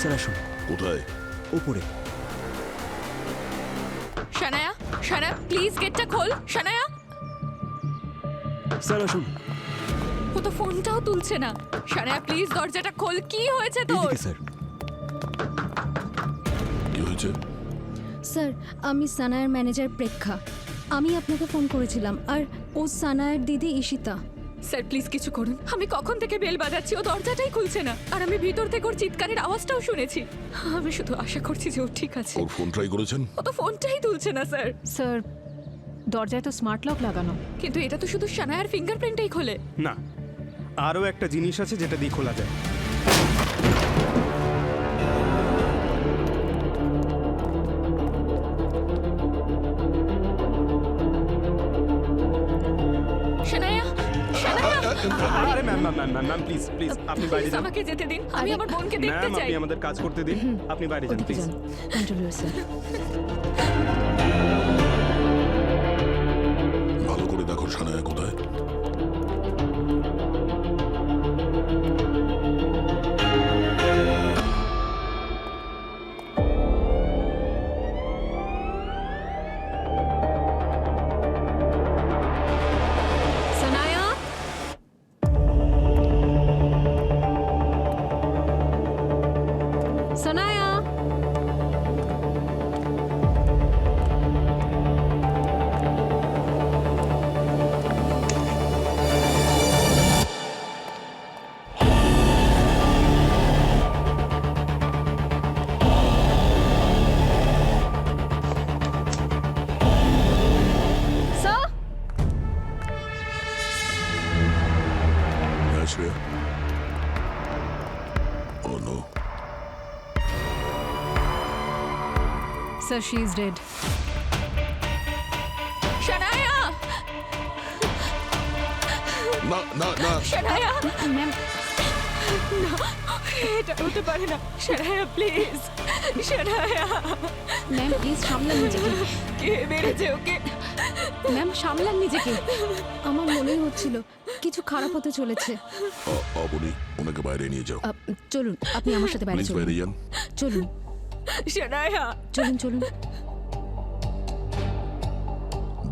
Sir আসুন। কোথায়? ওপরে। শানায়া, শানায়া প্লিজ গেটটা খোল। শানায়া, স্যার আসুন। ও তো ফোনটাও তুলছে না। শানায়া প্লিজ দরজাটা খোল। কি হয়েছে তোর? এইদিকে স্যার। কি হয়েছে? স্যার, আমি সানায়ার ম্যানেজার প্রেক্ষা। আমি আপনাকে ফোন করেছিলাম, আর ও সানায়ার দিদি ঈশিতা। স্যার প্লিজ কিছু করুন। আমি কখন থেকে বেল বাজাচ্ছি, ও দরজাটাই খুলছে না। আর আমি ভিতর থেকে ওর চিৎকারের আওয়াজটাও শুনেছি। আমি শুধু আশা করছি যে ও ঠিক আছে। ওর ফোন ট্রাই করেছেন? ও তো ফোনটাই তুলছে না স্যার। স্যার, দরজায় তো স্মার্ট লক লাগানো। কিন্তু এটা তো শুধু শানায়ার ফিঙ্গারপ্রিন্টই খোলে। না, আরও একটা জিনিস আছে যেটা দিয়ে খোলা যায়। শানায়া, শানায়া আরে ma'am ma'am ma'am ma'am ma'am please please আপনি বাইরে প্লিজ যান। আমাকে যেতে দিন। আমি আমার বোনকে দেখতে ম্যাম চাই। আপনি আমাদের কাজ করতে দিন, আপনি বাইরে যান ওদিকে প্লিজ। যান, কন্ট্রোল স্যার। ভালো করে দেখো সানায়া কোথায়। সানায়া, সানায়া, স্যার। হ্যাঁ Shreya. Oh no. Sir, she is dead. Shanaya, না না না। শানায়া, ম্যাম, এটা হতে পারে না। Shanaya please, Shanaya. Ma'am please সামলান নিজেকে। কে মেরেছে ওকে? ম্যাম সামলান নিজেকে। আমার মনেই হচ্ছিল কিছু খারাপ হতে চলেছে। অবনি, ওনাকে বাইরে নিয়ে যাও চলুন, আপনি আমার সাথে বাইরে প্লিজ। চলুন। বাইরে যান। চলুন শানায়া, চলুন চলুন।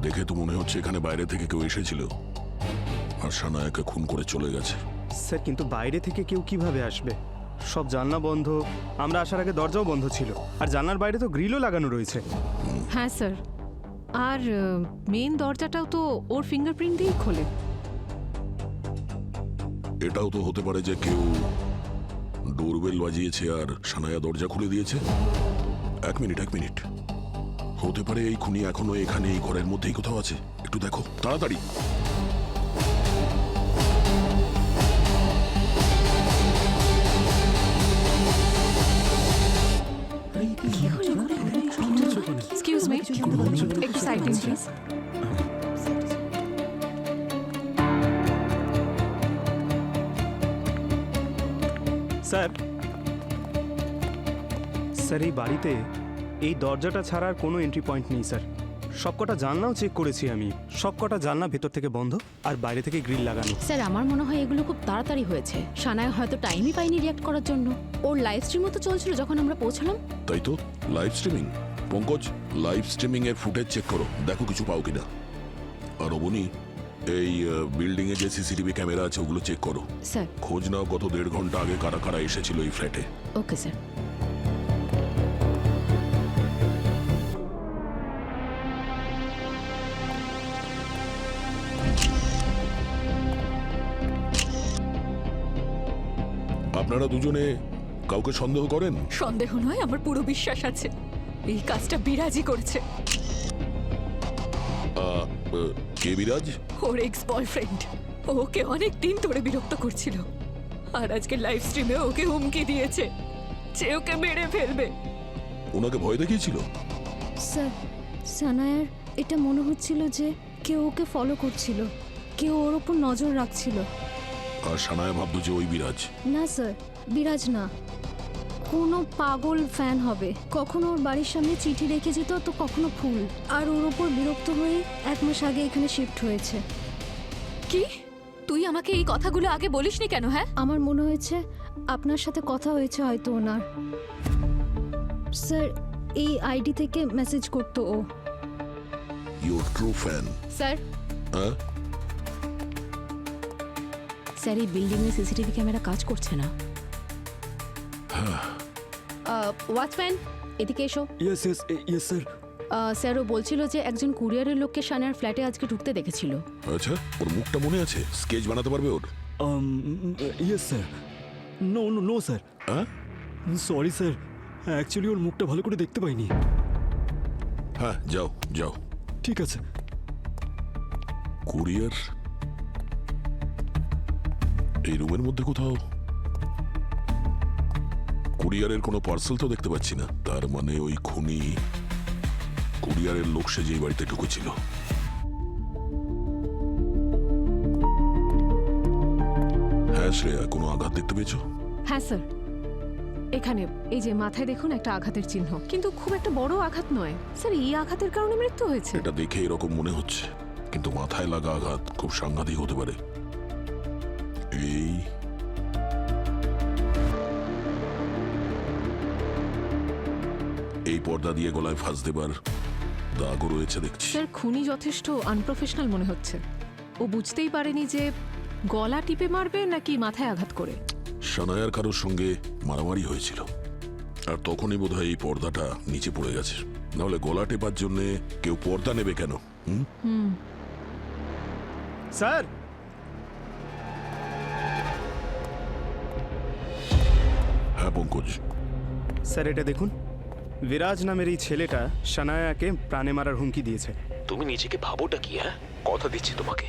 দেখে তো মনে হচ্ছে এখানে বাইরে থেকে কেউ এসেছিল আর সানায়াকে খুন করে চলে গেছে। স্যার কিন্তু বাইরে থেকে কেউ কিভাবে আসবে? সব জানলা বন্ধ, আমরা আসার আগে দরজাও বন্ধ ছিল, আর জানলার বাইরে তো গ্রিলও লাগানো রয়েছে। হ্যাঁ স্যার, আর মেন দরজাটাও তো ওর ফিঙ্গারপ্রিন্ট দিয়েই খোলে। এটাও তো হতে পারে যে কেউ ডোরবেল বাজিয়েছে আর সানায়া দরজা খুলে দিয়েছে। এক মিনিট, হতে পারে এই খুনি এখনো এখানে এই ঘরের মধ্যেই কোথাও আছে। একটু দেখো তাড়াতাড়ি। এক্সকিউজ মি, একটু সাইড দিন প্লিজ। স্যার, স্যার এই বাড়িতে এই দরজাটা ছাড়া আর কোনো এন্ট্রি পয়েন্ট নেই স্যার। সবকটা জানলাও চেক করেছি আমি, সবকটা জানলা ভেতর থেকে বন্ধ আর বাইরে থেকে গ্রিল লাগানো। স্যার, আমার মনে হয় এগুলো খুব তাড়াতাড়ি হয়েছে। সানায়া হয়তো টাইমই পাইনি রিয়াক্ট করার জন্য। ওর লাইভ স্ট্রিমও তো চলছিল যখন আমরা পৌঁছলাম। তাই তো, live streaming. Pankaj, live streaming এর ফুটেজ চেক করো, দেখো কিছু পাও কিনা। আর অবনি, এই বিল্ডিং এ যে সিসিটিভি ক্যামেরা আছে ওগুলো চেক করো। স্যার। খোঁজ নাও গত 1.5 ঘন্টা আগে কারা কারা এসেছিল এই ফ্ল্যাটে। Okay sir. আপনারা দুজনে কাউকে সন্দেহ করেন? সন্দেহ নয়, আমার পুরো বিশ্বাস আছে এই কাজটা বিরাজই করেছে। কে বিরাজ? ওর এক্স বয়ফ্রেন্ড ওকে অনেক দিন ধরে বিরক্ত করছিল, আর আজকে লাইভ স্ট্রিমে ওকে হুমকি দিয়েছে যে ওকে মেরে ফেলবে। ওনাকে ভয় দেখিয়েছিল? স্যার, সানায়ার এটা মনে হচ্ছিল যে কেউ ওকে ফলো করছিল, কেউ ওর ওপর নজর রাখছিল। আর সানায়া ভাবতো যে ওই বিরাজ। না স্যার, বিরাজ না, কোনো পাগল ফ্যান হবে। কখনো ওর বাড়ির সামনে চিঠি রেখে যেত, তো কখনো ফুল। আর ওর ওপর বিরক্ত হয়ে 1 মাস আগে এখানে শিফট হয়েছে। কি? তুই আমাকে এই কথাগুলো আগে বলিসনি কেন? হ্যাঁ, আমার মনে হয়েছে আপনার সাথে কথা হয়েছে হয়তো ওনার। স্যার এই আইডি থেকে মেসেজ করতো ও। Your true fan. স্যার হ্যাঁ, স্যার এই বিল্ডিংয়ে সিসিটিভি ক্যামেরা কাজ করছে না। ওয়াচম্যান এদিকে এসো। Yes yes yes sir. Sir ও বলছিল যে একজন কুরিয়ারের লোককে সানার ফ্ল্যাটে আজকে ঢুকতে দেখেছিল। আচ্ছা, ওর মুখটা মনে আছে? স্কেচ বানাতে পারবে ওর? Yes sir. No no no sir, হ্যাঁ সরি স্যার, অ্যাকচুয়ালি ওর মুখটা ভালো করে দেখতে পাইনি। হ্যাঁ, যাও যাও। ঠিক আছে। কুরিয়ার এই রুমের মধ্যে কোথাও। কুরিয়ারের কোনো পার্সেল তো দেখতে পাচ্ছি না। তার মানে ওই খুনি কুরিয়ারের লোক সেজে এই বাড়িতে ঢুকেছিল। হ্যাঁ শ্রেয়া, কোনো আঘাত দেখতে পেয়েছো? হ্যাঁ স্যার, এখানে এই যে মাথায় দেখুন একটা আঘাতের চিহ্ন, কিন্তু খুব একটা বড় আঘাত নয়। স্যার এই আঘাতের কারণে মৃত্যু হয়েছে। এটা দেখে এরকম মনে হচ্ছে, কিন্তু মাথায় লাগা আঘাত খুব সাংঘাতিক হতে পারে। এই পর্দা দিয়ে গলায় ফাঁস দেবার দাগও রয়েছে দেখছি। স্যার খুনি যথেষ্ট আনপ্রফেশনাল মনে হচ্ছে। ও বুঝতেই পারেনি যে গলা টিপে মারবে নাকি মাথায় আঘাত করে। সানায়ার কারোর সঙ্গে মারামারি হয়েছিল, আর তখনই বোধহয় এই পর্দাটা নিচে পড়ে গেছে। নাহলে গলা টেপার জন্য কেউ পর্দা নেবে কেন? স্যার হ্যাঁ পঙ্কজ, স্যার এটা দেখুন, বিরাজ নামের এই ছেলেটা সানায়াকে প্রাণে মারার হুমকি দিয়েছে। তুমি নিজেকে ভাবোটা কি? হ্যাঁ, কথা দিচ্ছি তোমাকে,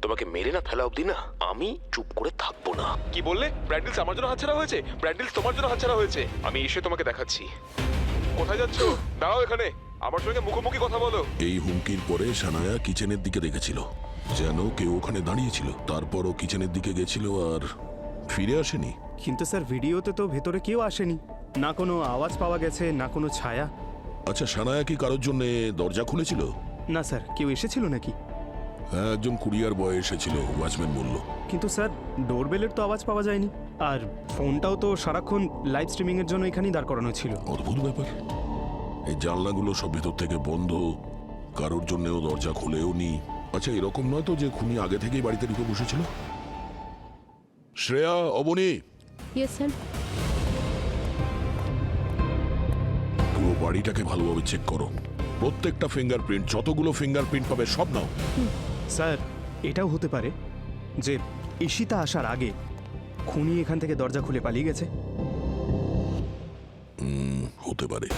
তোমাকে মেরে না ফেলা অবধি না আমি চুপ করে থাকবো না। কি বললে? ব্র্যান্ডেলস আমার জন্য হাতছাড়া হয়েছে? ব্র্যান্ডেলস তোমার জন্য হাতছাড়া হয়েছে? আমি এসে তোমাকে দেখাচ্ছি। কোথায় যাচ্ছ? দাঁড়াও এখানে, আমার সঙ্গে মুখোমুখি কথা বলো। এই হুমকির পরে সানায়া কিচেনের দিকে দেখেছিল, যেন কেউ ওখানে দাঁড়িয়েছিল। তারপর ও কিচেনের দিকে গেছিল আর ফিরে আসেনি। কিন্তু স্যার ভিডিওতে তো ভেতরে কেউ আসেনি, না কোনো আওয়াজ পাওয়া গেছে না কোনো ছায়া। আচ্ছা, সানায়া কি কারোর জন্য দরজা খুলেছিল? না স্যার, কেউ এসেছিল নাকি? হ্যাঁ, একজন কুরিয়ার বয় এসেছিল, ওয়াচম্যান বলল। কিন্তু স্যার ডোরবেলের তো আওয়াজ পাওয়া যায়নি, আর ফোনটাও তো সারাক্ষণ লাইভ স্ট্রিমিং এর জন্য এখানেই দাঁড় করানো ছিল। অদ্ভুত ব্যাপার। এই জানলাগুলো সব ভেতর থেকে বন্ধ, কারোর জন্যও দরজা খুলেও নি। আচ্ছা, এরকম নয় তো যে খুনি আগে থেকেই বাড়িতে ঢুকে বসেছিল? Shreya, Abani, yes sir. পুরো বাড়িটাকে ভালোভাবে চেক করো। প্রত্যেকটা ফিঙ্গারপ্রিন্ট, যতগুলো ফিঙ্গারপ্রিন্ট পাবে সব নাও। স্যার এটাও হতে পারে যে ঈশিতা আসার আগে খুনি এখান থেকে দরজা খুলে পালিয়ে গেছে। হতে পারে।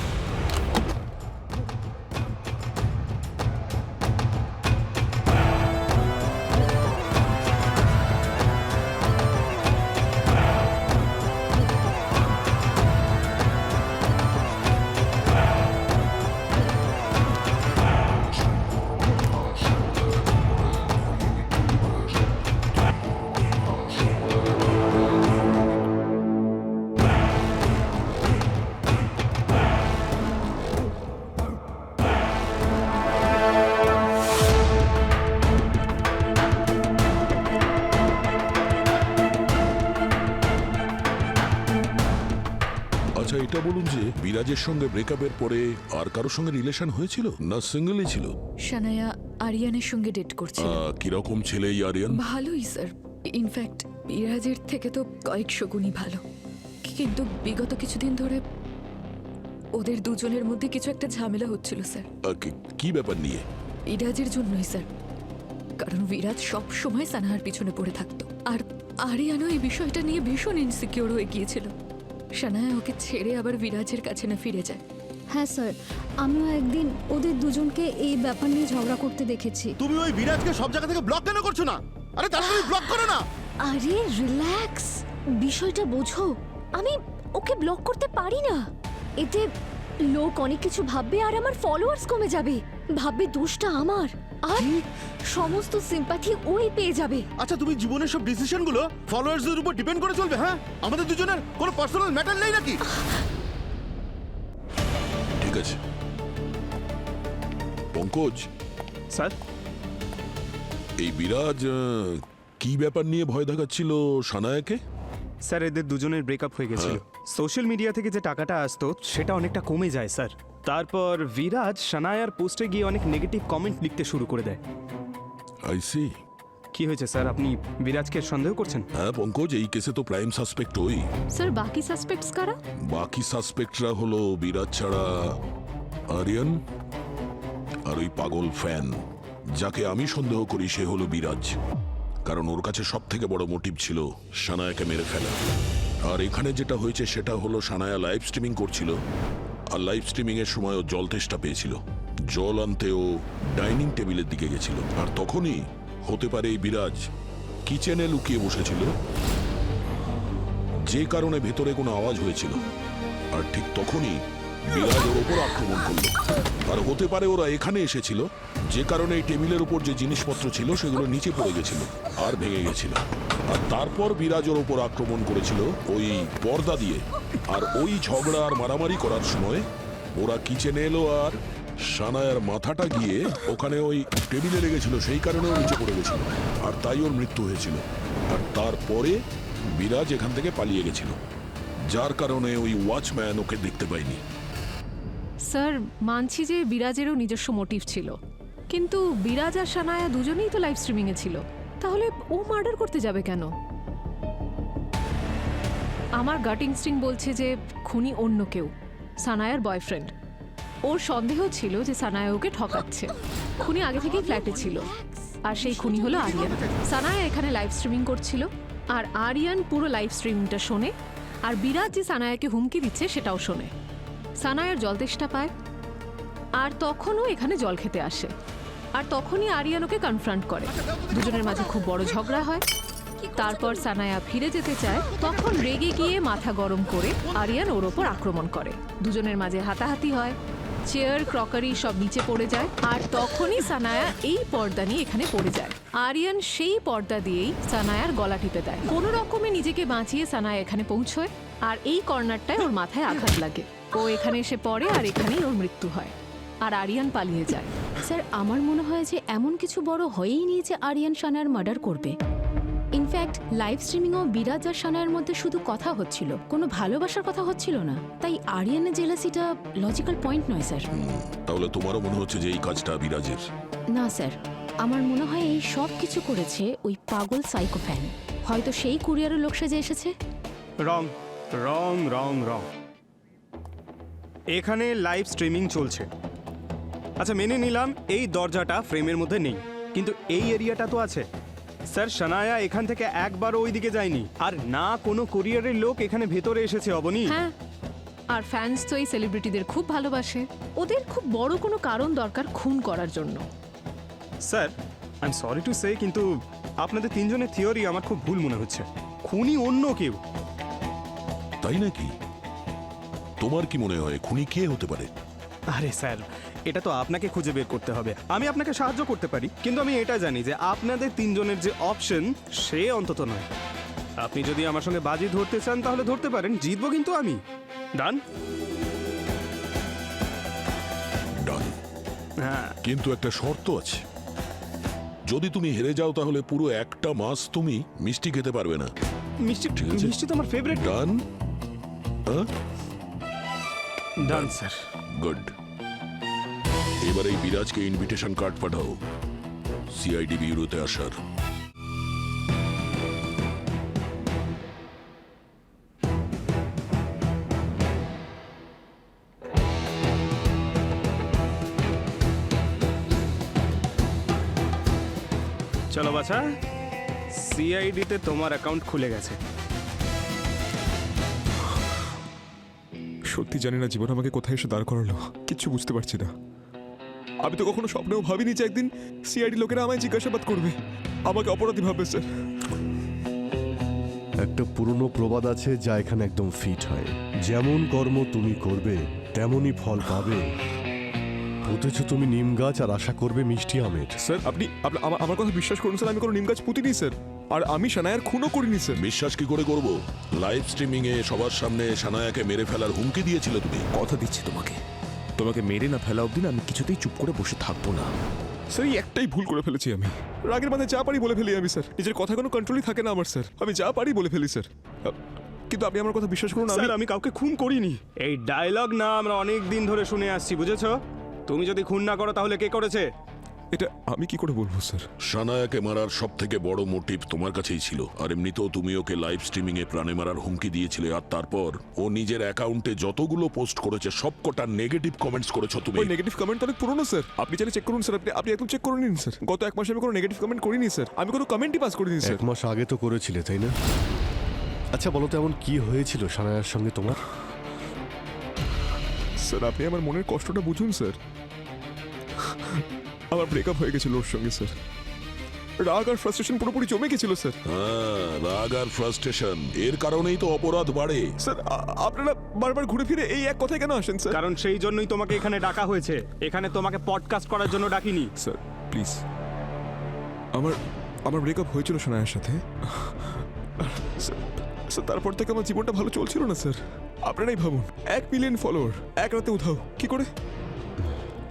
আচ্ছা, এটা বলুন যে বিরাজের সঙ্গে ব্রেকআপের পরে আর কারোর সঙ্গে রিলেশন হয়েছিল না সিঙ্গেলই ছিল? সানায়া আরিয়ানের সঙ্গে ডেট করছিল। কিরকম ছেলে এই আরিয়ান? ভালোই স্যার, ইনফ্যাক্ট বিরাজের থেকে তো কয়েকশো গুণই ভালো। কিন্তু বিগত কিছুদিন ধরে ওদের দুজনের মধ্যে কিছু একটা ঝামেলা হচ্ছিল স্যার। কি ব্যাপার নিয়ে? বিরাজের জন্যই স্যার, কারণ বিরাজ সব সময় সানাহার পিছনে পড়ে থাকতো, আর আরিয়ানও এই বিষয়টা নিয়ে ভীষণ ইনসিকিউর হয়ে গিয়েছিল। সানায়া ওকে ছেড়ে আবার বিরাজের কাছে না ফিরে যায়। হ্যাঁ স্যার, আমিও একদিন ওদের দুজনকে এই ব্যাপার নিয়ে ঝগড়া করতে দেখেছি। তুমি ওই বিরাজকে সব জায়গা থেকে ব্লক কেন করছো না? আরে তার সাথে ব্লক করো না। আরে রিল্যাক্স, বিষয়টা বোঝো। আমি ওকে ব্লক করতে পারি না। এতে লোক অনেক কিছু ভাববে আর আমার ফলোয়ার্স কমে যাবে। ভাববে দোষটা আমার, আর সমস্ত সিম্প্যাথি ওই পেয়ে যাবে। আচ্ছা, তুমি জীবনের সব ডিসিশনগুলো ফলোয়ার্সদের উপর ডিপেন্ড করে চলবে? হ্যাঁ, আমাদের দুজনের কোনো পার্সোনাল ম্যাটার নেই নাকি? ঠিক আছে পঙ্কজ। স্যার এই বিরাজ কি ব্যাপার নিয়ে ভয় দেখাচ্ছিল সানায়াকে? স্যার এদের দুজনের ব্রেকআপ হয়ে গেছিল সোশ্যাল মিডিয়া থেকে যে টাকাটা আসতো সেটা অনেকটা কমে যায় স্যার। তারপর বিরাজ সানায়ার পোস্টে গিয়ে অনেক নেগেটিভ কমেন্ট লিখতে শুরু করে দেয়। I see. কি হয়েছে স্যার, আপনি বিরাজকে সন্দেহ করছেন? হ্যাঁ পঙ্কজ, এই কেসে তো প্রাইম সাসপেক্ট ওই। স্যার বাকি সাসপেক্টস কারা? বাকি সাসপেক্টরা হলো বিরাজ ছাড়া আরিয়ান আর ওই পাগল ফ্যান। যাকে আমি সন্দেহ করি সে হলো বিরাজ, কারণ ওর কাছে সব থেকে বড় মোটিভ ছিল সানায়াকে মেরে ফেলা। আর এখানে যেটা হয়েছে সেটা হলো সানায়া লাইভ স্ট্রিমিং করছিল, আর লাইভ স্ট্রিমিং এর সময় ও জল তেষ্টা পেয়েছিল। জল আনতে ও ডাইনিং টেবিলের দিকে গেছিল, আর তখনই হতে পারে এই বিরাজ কিচেনে লুকিয়ে বসেছিল, যে কারণে ভেতরে কোনো আওয়াজ হয়েছিল। আর ঠিক তখনই বিরাজ ওর ওপর আক্রমণ করলো। আর হতে পারে ওরা এখানে এসেছিল, যে কারণে এই টেবিলের উপর যে জিনিসপত্র ছিল সেগুলো নিচে পড়ে গেছিল আর ভেঙে গেছিল। আর তারপর বিরাজ ওর ওপর আক্রমণ করেছিল ওই পর্দা দিয়ে। আর ওই ঝগড়া আর মারামারি করার সময় ওরা কিচেনে এলো, আর সানায়ার মাথাটা গিয়ে ওখানে ওই টেবিলে লেগেছিল, সেই কারণে ও নিচে পড়ে গেছিল, আর তাই ওর মৃত্যু হয়েছিল। আর তারপরে বিরাজ এখান থেকে পালিয়ে গেছিল, যার কারণে ওই ওয়াচম্যান ওকে দেখতে পায়নি। স্যার মানছি যে বিরাজেরও নিজস্ব মোটিভ ছিল, কিন্তু বিরাজ আর সানায়া দুজনেই তো লাইভ স্ট্রিমিংয়ে ছিল, তাহলে ও মার্ডার করতে যাবে কেন? আমার গাট ইনস্টিংক্ট বলছে যে খুনি অন্য কেউ, সানায়ার বয়ফ্রেন্ড। ওর সন্দেহ ছিল যে সানায়া ওকে ঠকাচ্ছে। খুনি আগে থেকেই ফ্ল্যাটে ছিল, আর সেই খুনি হলো আরিয়ান। সানায়া এখানে লাইভ স্ট্রিমিং করছিল, আর আরিয়ান পুরো লাইভ স্ট্রিমিংটা শোনে, আর বিরাজ যে সানায়াকে হুমকি দিচ্ছে সেটাও শোনে। সানায়ার জল তেষ্টা পায়, আর তখনও এখানে জল খেতে আসে, আর তখনই আরিয়ান ওকে কনফ্রন্ট করে। দুজনের মাঝে খুব বড় ঝগড়া হয়। তারপর সানায়া ফিরে যেতে চায়, তখন রেগে গিয়ে মাথা গরম করে আরিয়ান ওর ওপর আক্রমণ করে। দুজনের মাঝে হাতাহাতি হয়, চেয়ার ক্রকারি সব নিচে পড়ে যায়, আর তখনই সানায়া এই পর্দা নিয়ে এখানে পড়ে যায়। আরিয়ান সেই পর্দা দিয়েই সানায়ার গলা টিপে দেয়। কোনো রকমে নিজেকে বাঁচিয়ে সানায়া এখানে পৌঁছয়, আর এই কর্নারটায় ওর মাথায় আঘাত লাগে। ও এখানে এসে পড়ে, আর এখানেই ওর মৃত্যু হয়, আর আরিয়ান পালিয়ে যায়। স্যার আমার মনে হয় যে এমন কিছু বড় হয়েই নিয়ে যে আরিয়ান সানায়ার মার্ডার করবে। ইনফ্যাক্ট লাইভ স্ট্রিমিংও বিরাজ আর সানায়ার মধ্যে শুধু কথা হচ্ছিল, কোনো ভালোবাসার কথা হচ্ছিল না। তাই আরিয়ানের জেলাসিটা লজিক্যাল পয়েন্ট নয় স্যার। তাহলে তোমারও মনে হচ্ছে যে এই কাজটা বিরাজের? না স্যার, আমার মনে হয় এই সব কিছু করেছে ওই পাগল সাইকো ফ্যান। হয়তো সেই কুরিয়ারের লোক সেজে এসেছে। রং রং রং রং এখানে লাইভ স্ট্রিমিং চলছে। আচ্ছা মেনে নিলাম এই দরজাটা ফ্রেমের মধ্যে নেই, কিন্তু এই এরিয়াটা তো আছে। স্যার সানায়া এখান থেকে একবারও ওই দিকে যায়নি, আর না কোনো কুরিয়ারের লোক এখানে ভেতরে এসেছে অবনী। হ্যাঁ, আর ফ্যান্স তো এই সেলিব্রিটিদের খুব ভালোবাসে। ওদের খুব বড় কোনো কারণ দরকার খুন করার জন্য। Sir I am sorry to say, কিন্তু আপনাদের তিনজনের থিওরি আমার খুব ভুল মনে হচ্ছে। খুনি অন্য কেউ। তাই নাকি? তোমার কি মনে হয় খুনি কে হতে পারে? আরে স্যার, এটা তো আপনাকে খুঁজে বের করতে হবে। আমি আপনাকে সাহায্য করতে পারি, কিন্তু আমি এটা জানি যে আপনাদের তিনজনের যে অপশন সে অন্তত নয়। আপনি যদি আমার সঙ্গে বাজি ধরতে চান তাহলে ধরতে পারেন, জিতবো কিন্তু আমি। ডান? ডান। হ্যাঁ। কিন্তু একটা শর্ত আছে, যদি তুমি হেরে যাও তাহলে পুরো একটা মাস তুমি মিষ্টি খেতে পারবে না। মিষ্টি? ঠিক আছে। মিষ্টি তো আমার favourite. Done? Done sir. Good. এবার এই বিরাজকে ইনভিটেশন কার্ড পাঠাও সিআইডি ব্যুরোতে আসার। চলো বাছা, সিআইডিতে তোমার অ্যাকাউন্ট খুলে গেছে। সত্যি জানি না জীবন আমাকে কোথায় এসে দাঁড় করালো, কিচ্ছু বুঝতে পারছি না। আমি তো কখনো স্বপ্নেও ভাবিনি যে একদিন সিআইডি লোকেরা আমায় জিজ্ঞাসাবাদ করবে, আমাকে অপরাধী ভাববে। স্যার একটা পুরনো প্রবাদ আছে যা এখানে একদম ফিট হয়, যেমন কর্ম তুমি করবে তেমনই ফল পাবে। পুঁতেছ তুমি নিম গাছ আর আশা করবে মিষ্টি আমের। স্যার আপনি আমার কথা বিশ্বাস করুন স্যার, আমি কোনো নিম গাছ পুঁতিনি স্যার, আর আমি সানায়ার খুনও করিনি স্যার। বিশ্বাস কি করে করব? লাইভ স্ট্রিমিং এ সবার সামনে সানায়াকে মেরে ফেলার হুমকি দিয়েছিলে তুমি। কথা দিচ্ছি তোমাকে, তোমাকে মেরে না ফেলা অবধি না আমি কিছুতেই চুপ করে বসে থাকবো না। স্যার এই একটাই ভুল করে ফেলেছি আমি। রাগের মাথায় যা পারি বলে ফেলি আমি স্যার। নিজের কথা কোনো কন্ট্রোলই থাকে না আমার স্যার। আমি যা পারি বলে ফেলি স্যার। কিন্তু আপনি আমার কথা বিশ্বাস করুন, স্যার আমি কাউকে খুন করিনি। এই ডায়লগ না আমরা অনেক দিন ধরে শুনে আসছি, বুঝেছো? তুমি যদি খুন না করো তাহলে কে করেছে? এটা আমি কি করে বলবো স্যার? সানায়াকে মারার সব থেকে বড় মোটিভ তোমার কাছেই ছিল। আর এমনিতেও তুমি ওকে লাইভ স্ট্রিমিং এ প্রাণে মারার হুমকি দিয়েছিলে, আর তারপর ও নিজের অ্যাকাউন্টে যতগুলো পোস্ট করেছে সবকটা নেগেটিভ কমেন্টস করেছো তুমি। ওই নেগেটিভ কমেন্ট অনেক পুরনো স্যার। আপনি চাইলে চেক করুন স্যার। আপনি একদম চেক করে নিন স্যার। গত 1 মাসে আমি কোনো নেগেটিভ কমেন্ট করিনি স্যার। আমি কোনো কমেন্টই পাস করিনি স্যার। 1 মাস আগে তো করেছিলে, তাই না? আচ্ছা বলো তো, এমন কি হয়েছিল সানায়ার সঙ্গে তোমার? স্যার আপনি আমার মনের কষ্টটা বুঝুন স্যার। আমার ব্রেকআপ হয়ে গেছিল ওর সঙ্গে স্যার। রাগ আর ফ্রাস্ট্রেশন পুরোপুরি জমে গেছিল স্যার। হ্যাঁ, রাগ আর ফ্রাস্ট্রেশন এর কারণেই তো অপরাধ বাড়ে। স্যার আপনারা বারবার ঘুরে ফিরে এই এক কথায় কেন আসেন স্যার? কারণ সেই জন্যই তোমাকে এখানে ডাকা হয়েছে। এখানে তোমাকে পডকাস্ট করার জন্য ডাকিনি। স্যার প্লিজ, আমার ব্রেকআপ হয়েছিল সানায়ার সাথে। স্যার তারপর থেকে আমার জীবনটা ভালো চলছিল না স্যার। আপনারাই ভাবুন, 1 মিলিয়ন ফলোয়ার এক রাতে উধাও কি করে?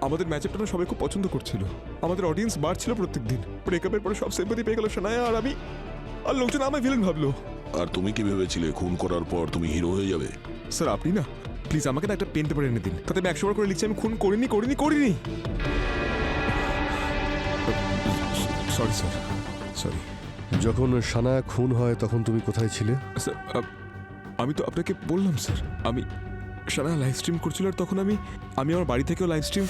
আমাদের ম্যাচআপটা না সবাই খুব পছন্দ করছিল। আমাদের অডিয়েন্স বাড়ছিল প্রত্যেক দিন। ব্রেকআপের পরে সব সিম্পাথি পেয়ে গেল সানায়া আর আমি, আর লোকজন আমায় ভিলেন ভাবলো। আর তুমি কি ভেবেছিলে খুন করার পর তুমি হিরো হয়ে যাবে? স্যার আপনি না প্লিজ আমাকে না একটা পেন পেপার এনে দিন, তাতে আমি 100 বার করে লিখছি আমি খুন করিনি। Sorry sir, sorry. যখন সানায়া খুন হয় তখন তুমি কোথায় ছিলে? স্যার আমি তো আপনাকে বললাম স্যার, আমি সানায়া লাইভ স্ট্রিম করছিল আর তখন আমি আমার বাড়ি থেকেও লাইভ স্ট্রিম।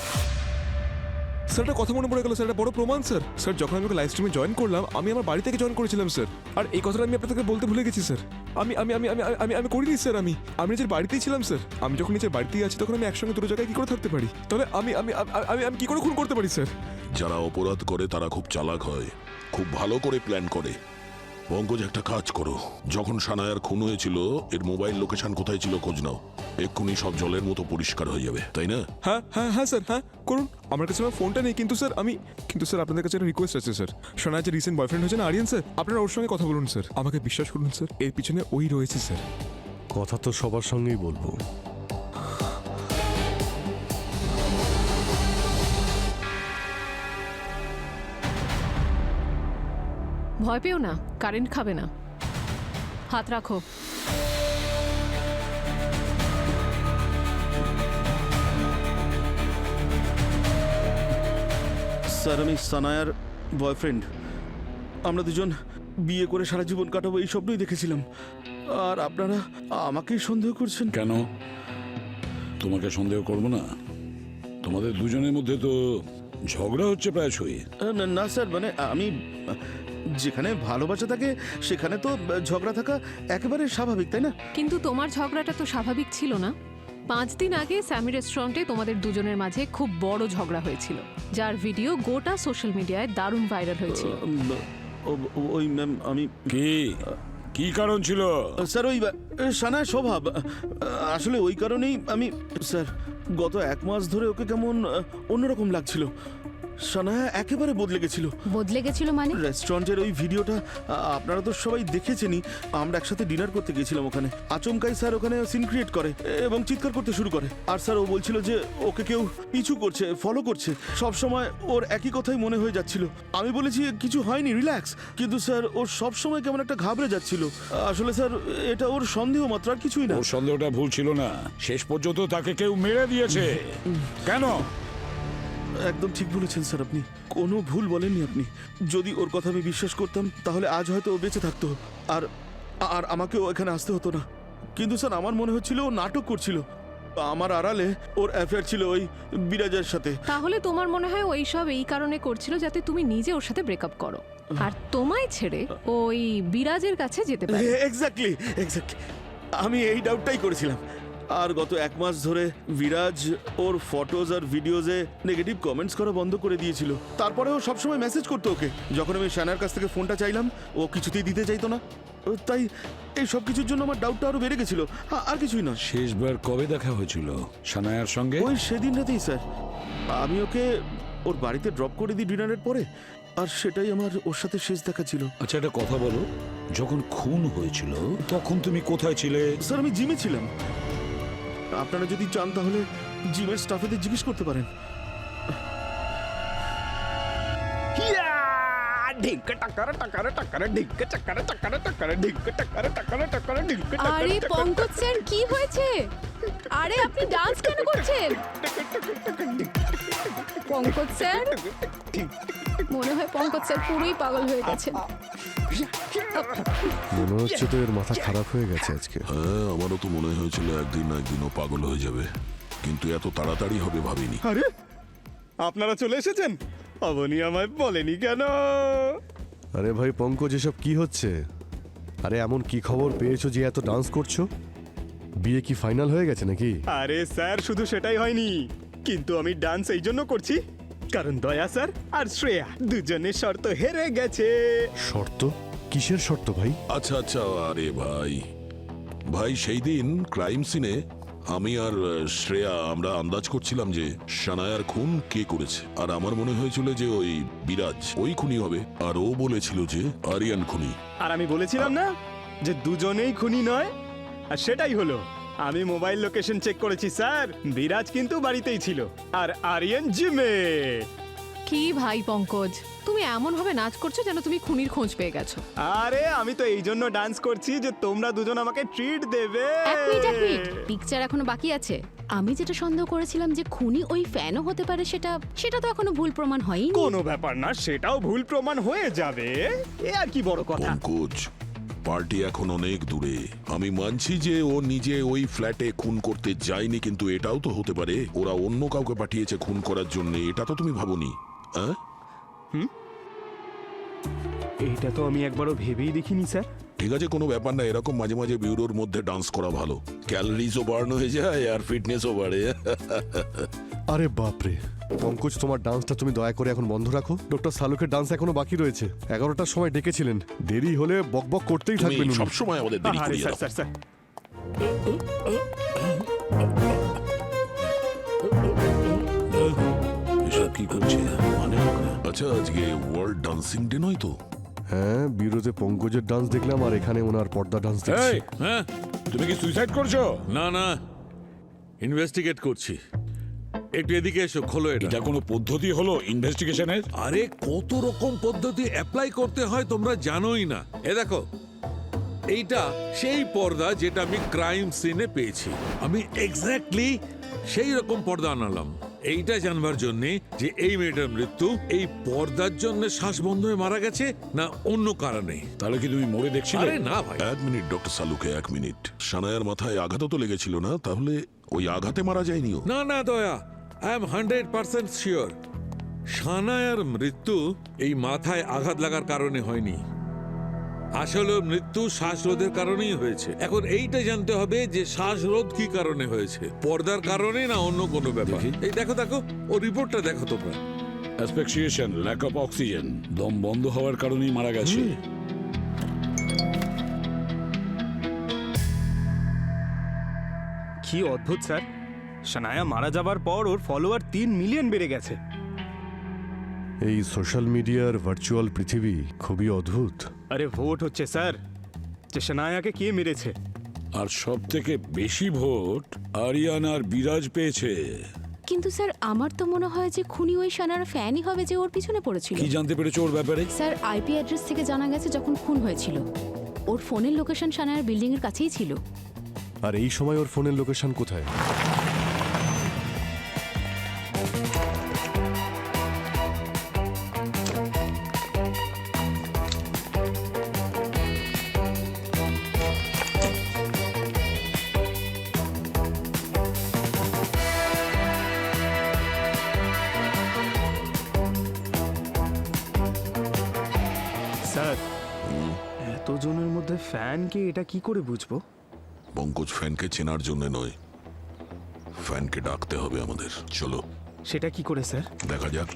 স্যার একটা কথা মনে পড়ে গেল স্যার, একটা বড় প্রমাণ স্যার। স্যার যখন আমি লাইভ স্ট্রিমে জয়েন করলাম, আমি আমার বাড়ি থেকে জয়েন করেছিলাম স্যার। আর এই কথাটা আমি আপনাদেরকে বলতে ভুলে গেছি স্যার। আমি আমি আমি আমি আমি আমি করিনি স্যার। আমি নিজের বাড়িতেই ছিলাম স্যার। আমি যখন নিজের বাড়িতেই আছি তখন আমি একসঙ্গে দুটো জায়গায় কি করে থাকতে পারি? তাহলে আমি আমি আমি আমি কি করে খুন করতে পারি স্যার? যারা অপরাধ করে তারা খুব চালাক হয়, খুব ভালো করে প্ল্যান করে। পঙ্কজ একটা কাজ করো, যখন সানায়ার খুন হয়েছিল এর মোবাইল লোকেশন কোথায় ছিল খোঁজ নাও। এক্ষুনি সব জলের মতো পরিষ্কার হয়ে যাবে, তাই না? হ্যাঁ হ্যাঁ হ্যাঁ স্যার, হ্যাঁ করুন। আমার কাছে আমার ফোনটা নেই, কিন্তু স্যার স্যার আপনাদের কাছে একটা রিকোয়েস্ট আছে স্যার। সানায়া যে রিসেন্ট বয়ফ্রেন্ড হয়েছে না আরিয়ান স্যার, আপনারা ওর সঙ্গে কথা বলুন স্যার। আমাকে বিশ্বাস করুন স্যার, এর পিছনে ওই রয়েছে স্যার। কথা তো সবার সঙ্গেই বলবো। ভয় পেও না, কারেন্ট খাবে না। হাত রাখো। স্যার আমি সানায়ার বয়ফ্রেন্ড। আমরা দুজন বিয়ে করে সারা জীবন কাটাবো এই স্বপ্নই দেখেছিলাম। আর আপনারা আমাকেই সন্দেহ করছেন কেন? তোমাকে সন্দেহ করব না? তোমাদের দুজনের মধ্যে তো ঝগড়া হচ্ছে প্রায়শই। না স্যার, মানে আমি যেখানে ভালোবাসা থাকে সেখানে তো ঝগড়া থাকা একেবারে স্বাভাবিক, তাই না? কিন্তু তোমার ঝগড়াটা তো স্বাভাবিক ছিল না। 5 দিন আগে স্যামি রেস্টুরেন্টে তোমাদের দুজনের মাঝে খুব বড় ঝগড়া হয়েছিল, যার ভিডিও গোটা সোশ্যাল মিডিয়ায় দারুণ ভাইরাল হয়েছিল। ওই ম্যাম আমি কি কারণ ছিল? স্যার ওই সানায় স্বভাব। আসলে ওই কারণেই আমি স্যার গত 1 মাস ধরে ওকে কেমন অন্যরকম লাগছিল। সানায়া একেবারে বদলে গেছিল মানে? রেস্টুরেন্টের ওই ভিডিওটা আপনারা তো সবাই দেখেছেনই। আমরা একসাথে ডিনার করতে গিয়েছিলাম ওখানে। আচমকাই স্যার ওখানে সিন ক্রিয়েট করে এবং চিৎকার করতে শুরু করে। আর স্যার ও বলছিল যে ওকে কেউ পিছু করছে, ফলো করছে। সব সময় ওর একই কথাই মনে হয়ে যাচ্ছিল। আমি বলেছি কিছু হয়নি, রিল্যাক্স। কিন্তু স্যার ওর সব সময় কেমন একটা ঘাবড়ে যাচ্ছিল। আসলে স্যার এটা ওর সন্দেহ মাত্র, আর কিছুই না। ওর সন্দেহটা ভুল ছিল না, শেষ পর্যন্ত তাকে কেউ মেরে দিয়েছে। কেন? একদম ঠিক বলেছেন স্যার, আপনি কোনো ভুল বলেননি আপনি। যদি ওর কথা আমি বিশ্বাস করতাম তাহলে আজ হয়তো ও বেঁচে থাকতো, আর আর আমাকেও এখানে আসতে হতো না। কিন্তু স্যার আমার মনে হচ্ছিল ও নাটক করছিল। আমার আড়ালে ওর অ্যাফেয়ার ছিল ওই বিরাজের সাথে। তাহলে তোমার মনে হয় ওই সব এই কারণে করছিল যাতে তুমি নিজে ওর সাথে ব্রেকআপ করো আর তোমায় ছেড়ে ওই বিরাজের কাছে যেতে পারে। এক্স্যাক্টলি আমি এই ডাউটটাই করেছিলাম। আর গত 1 মাস ধরে বিরাজ ওর ফটোজ আর ভিডিওজে নেগেটিভ কমেন্টস করা বন্ধ করে দিয়েছিল। তারপরে ও সবসময় মেসেজ করতো ওকে। যখন আমি সানায়ার কাছ থেকে ফোনটা চাইলাম ও কিছুতেই দিতে চাইতো না। তাই এই সব কিছুর জন্য আমার ডাউটটা আরো বেড়ে গেছিল, আর কিছুই না। শেষবার কবে দেখা হয়েছিল সানায়ার সঙ্গে? ওই সেদিন রাতেই স্যার। আমি ওকে ওর বাড়িতে ড্রপ করে দিই ডিনারের পরে, আর সেটাই আমার ওর সাথে শেষ দেখা ছিল। আচ্ছা একটা কথা বলো, যখন খুন হয়েছিল তখন তুমি কোথায় ছিলে? স্যার আমি জিমে ছিলাম। আপনারা যদি চান তাহলে জিমের স্টাফেদের জিজ্ঞেস করতে পারেন। ঢিঙ্কা টাকারা টাকারা টাকারা ঢিঙ্কা টাকারা টাকারা টাকারা ঢিঙ্কা টাকারা টাকারা টাকারা ঢিঙ্কা আরে পঙ্কজ স্যার কি হয়েছে? আরে আপনি ডান্স কেন করছেন? পঙ্কজ স্যার, মনে হয় পঙ্কজ স্যার পুরোই পাগল হয়ে গেছেন। মনে হচ্ছে তো এর মাথা খারাপ হয়ে গেছে আজকে। হ্যাঁ, আমারও তো মনে হয়েছিল একদিন না একদিনও পাগল হয়ে যাবে, কিন্তু এত তাড়াতাড়ি হবে ভাবিনি। আরে আপনারা চলে এসেছেন? অবনি আমায় বলেনি কেন? আরে ভাই পঙ্কজ, এসব কি হচ্ছে? আরে এমন কি খবর পেয়েছো যে এত ডান্স করছো? বিয়ে কি ফাইনাল হয়ে গেছে নাকি? আরে স্যার, শুধু সেটাই হয়নি, কিন্তু আমি ডান্স এই জন্য করছি কারণ দয়া স্যার আর শ্রেয়া দুজনের শর্ত হেরে গেছে। শর্ত? কিসের শর্ত ভাই? আচ্ছা আচ্ছা, আরে ভাই ভাই সেই দিন ক্রাইম সিনে আমি আর শ্রেয়া আমরা আন্দাজ করছিলাম যে সানায়ার খুন কে করেছে, আর আমার মনে হয়েছিল যে ওই বিরাজ ওই খুনি হবে, আর ও বলেছিল যে আরিয়ান খুনি। আর আমি বলেছিলাম না যে দুজনেই খুনি নয়, আর সেটাই হলো। আমি মোবাইল লোকেশন চেক করেছি স্যার, বিরাজ কিন্তু বাড়িতেই ছিল আর আরিয়ান জিমে। কি ভাই পঙ্কজ, তুমি এমন ভাবে নাচ করছো যেন তুমি খুনির খোঁজ পেয়ে গেছো। আরে আমি তো এই জন্য ডান্স করছি যে তোমরা দুজন আমাকে ট্রিট দেবে। এক মিনিট, পিকচার এখনো বাকি আছে। আমি যেটা সন্দেহ করেছিলাম যে খুনি ওই ফ্যানও হতে পারে, সেটা তো এখনো ভুল প্রমাণ হয়নি। কোনো ব্যাপার না, সেটাও ভুল প্রমাণ হয়ে যাবে, এ আর কি বড় কথা। পঙ্কজ, পার্টি এখন অনেক দূরে। আমি মানছি যে ও নিজে ওই ফ্ল্যাটে খুন করতে যায়নি, কিন্তু এটাও তো হতে পারে ওরা অন্য কাউকে পাঠিয়েছে খুন করার জন্য। এটা তো তুমি ভাবোনি? হ্যাঁ, এইটা তো আমি একবারও ভেবেই দেখিনি স্যার। ঠিক আছে, কোনো ব্যাপার না। এরকম মাঝে মাঝে বিউরোর মধ্যে ডান্স করা ভালো, ক্যালোরিজও বার্ন হয়ে যায় আর ফিটনেসও বাড়ে। আরে বাপরে পঙ্কজ, তোমার ডান্সটা তুমি দয়া করে এখন বন্ধ রাখো। ডক্টর সালুকের ডান্স এখনো বাকি রয়েছে। 11টার সময় ডেকেছিলেন, দেরি হলে বকবক করতেই তুমি থাকবেন। সবসময় আমাদের দেরি আরে করিয়ে স্যার দাও। স্যার স্যার এসব কি করছে মানে? আচ্ছা, আজকে ওয়ার্ল্ড ডান্সিং ডে নয় তো? হ্যাঁ, বিরোধে পঙ্কজের ডান্স দেখলাম আর এখানে ওনার পর্দা ডান্স দেখছি। এই, হ্যাঁ, তুমি কি সুইসাইড করছো? না না, ইনভেস্টিগেট করছি। একটু এদিকে এসো, খোলো এটা। এটা কোনো পদ্ধতি হলো ইনভেস্টিগেশনের? আরে কত রকম পদ্ধতি অ্যাপ্লাই করতে হয় তোমরা জানোই না। এ দেখো, এইটা সেই পর্দা যেটা আমি ক্রাইম সিনে পেয়েছি। আমি এক্স্যাক্টলি সেই রকম পর্দা আনালাম এইটা জানবার জন্য যে এই মেয়েটার মৃত্যু এই পর্দার জন্য শ্বাস বন্ধ হয়ে মারা গেছে না অন্য কারণে। তাহলে কি তুমি মরে দেখছিলে? আরে না ভাই, এক মিনিট ডক্টর সালুকে, এক মিনিট। সানায়ার মাথায় আঘাতও তো লেগেছিল না? তাহলে ওই আঘাতে মারা যায়নি ও? না না দয়া, আই এম 100% শিওর সানায়ার মৃত্যু এই মাথায় আঘাত লাগার কারণে হয়নি। আসলে মৃত্যু শ্বাসরোধের কারণেই হয়েছে। এখন এইটা জানতে হবে যে শ্বাসরোধ কি কারণে হয়েছে, পর্দার কারণে না অন্য কোনো ব্যাপার। এই দেখো দেখো, ও রিপোর্টটা দেখো তোমরা। অ্যাসফিক্সিয়েশন, ল্যাক অফ অক্সিজেন, দম বন্ধ হওয়ার কারণেই মারা গেছে। কি অদ্ভুত স্যার, সানায়া মারা যাবার পর ওর ফলোয়ার 3 মিলিয়ন বেড়ে গেছে। এই সোশ্যাল মিডিয়ার ভার্চুয়াল পৃথিবী খুবই অদ্ভুত। আরে ভোট হচ্ছে স্যার যে সানায়াকে কে মেরেছে। আর সব থেকে বেশি ভোট আরিয়ান আর বিরাজ পেয়েছে। কিন্তু স্যার আমার তো মনে হয় যে খুনি ওই সানার ফ্যানই হবে যে ওর পিছনে পড়েছিল। কি জানতে পেরেছো ওর ব্যাপারে? স্যার আইপি অ্যাড্রেস থেকে জানা গেছে যখন খুন হয়েছিল ওর ফোনের লোকেশন সানায়ার বিল্ডিং এর কাছেই ছিল। আর এই সময় ওর ফোনের লোকেশন কোথায়? স্যার এতজনের মধ্যে ফ্যানকে এটা কি করে বুঝবো? পঙ্কজ, ফ্যানকে চেনার জন্য নয়, ফ্যানকে ডাকতে হবে আমাদের। চলো সেটা কি করে স্যার? দেখা যাক।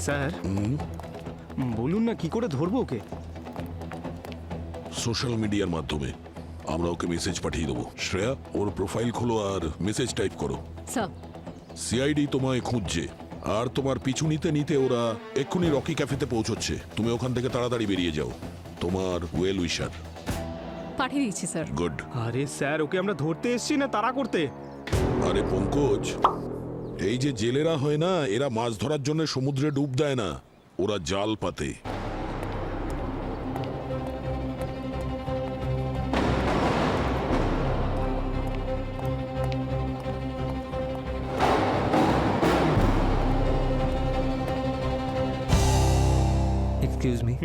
স্যার বলুন না কি করে ধরবো ওকে? সোশ্যাল মিডিয়ার মাধ্যমে আমরা ওকে মেসেজ পাঠিয়ে দেবো। শ্রেয়া, ওর প্রোফাইল খোলো আর মেসেজ টাইপ করো। স্যার সিআইডি তোমায় খুঁজছে, আর তোমার পিছু নিতে নিতে ওরা এক্ষুনি রকি ক্যাফেতে পৌঁছচ্ছে। তুমি ওখান থেকে তাড়াতাড়ি বেরিয়ে যাও। তোমার ওয়েল উইশার। পাঠিয়ে দিচ্ছি স্যার। গুড। আরে স্যার, ওকে আমরা ধরতে এসেছি না তাড়া করতে? আরে পঙ্কজ, এই যে জেলেরা হয় না, এরা মাছ ধরার জন্য সমুদ্রে ডুব দেয় না, ওরা জাল পাতে। এক্সকিউজ মি,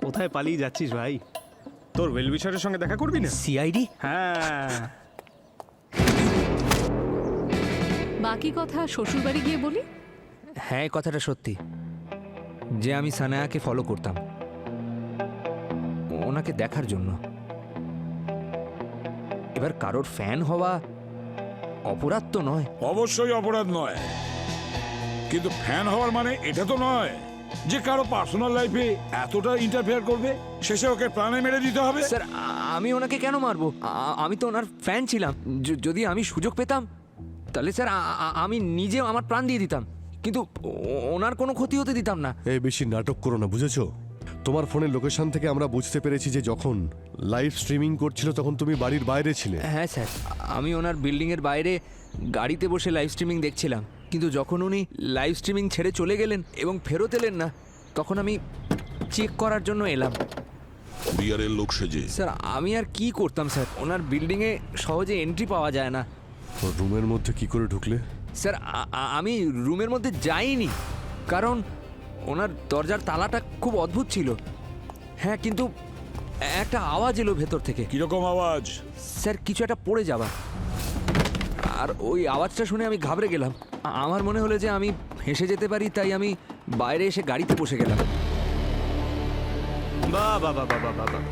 কোথায় পালিয়ে যাচ্ছিস ভাই? তোর ওয়েলউইশারের সঙ্গে দেখা করবি না? সিআইডি? হ্যাঁ। বাকি কথা শ্বশুরবাড়ি গিয়ে বলি। হ্যাঁ, এই কথাটা সত্যি যে আমি সানায়াকে ফলো করতাম ওনাকে দেখার জন্য। এবার কারোর ফ্যান হওয়া অপরাধ তো নয়। অবশ্যই অপরাধ নয়, কিন্তু ফ্যান হওয়ার মানে এটা তো নয় যে কারো পার্সোনাল লাইফে এতটা ইন্টারফেয়ার করবে, শেষে ওকে প্রাণে মেরে দিতে হবে। স্যার, আমি ওনাকে কেন মারবো? আমি তো ওনার ফ্যান ছিলাম। যদি আমি সুযোগ পেতাম তাহলে স্যার আমি নিজে আমার প্রাণ দিয়ে দিতাম, কিন্তু ওনার কোনো ক্ষতি হতে দিতাম না। এই বেশি নাটক করো না, বুঝেছো? তোমার ফোনের লোকেশন থেকে আমরা বুঝতে পেরেছি যে যখন লাইভ স্ট্রিমিং করছিল তখন তুমি বাড়ির বাইরে ছিলে। হ্যাঁ স্যার, আমি ওনার বিল্ডিংয়ের বাইরে গাড়িতে বসে লাইভ স্ট্রিমিং দেখছিলাম, কিন্তু যখন উনি লাইভ স্ট্রিমিং ছেড়ে চলে গেলেন এবং ফেরত এলেন না, তখন আমি চেক করার জন্য এলাম। কুরিয়ারের লোক সেজে? স্যার, আমি আর কি করতাম স্যার, ওনার বিল্ডিংয়ে সহজে এন্ট্রি পাওয়া যায় না। রুমের মধ্যে কি করে ঢুকলে? স্যার, আমি রুমের মধ্যে যাইনি, কারণ ওনার দরজার তালাটা খুব অদ্ভুত ছিল। হ্যাঁ, কিন্তু একটা আওয়াজ এলো ভেতর থেকে। কিরকম আওয়াজ? স্যার, কিছু একটা পড়ে যাওয়া, আর ওই আওয়াজটা শুনে আমি ঘাবড়ে গেলাম। আমার মনে হলো যে আমি হেসে যেতে পারি, তাই আমি বাইরে এসে গাড়িতে বসে গেলাম। বাহ বাহ বাহ বাহ বাহ বাহ,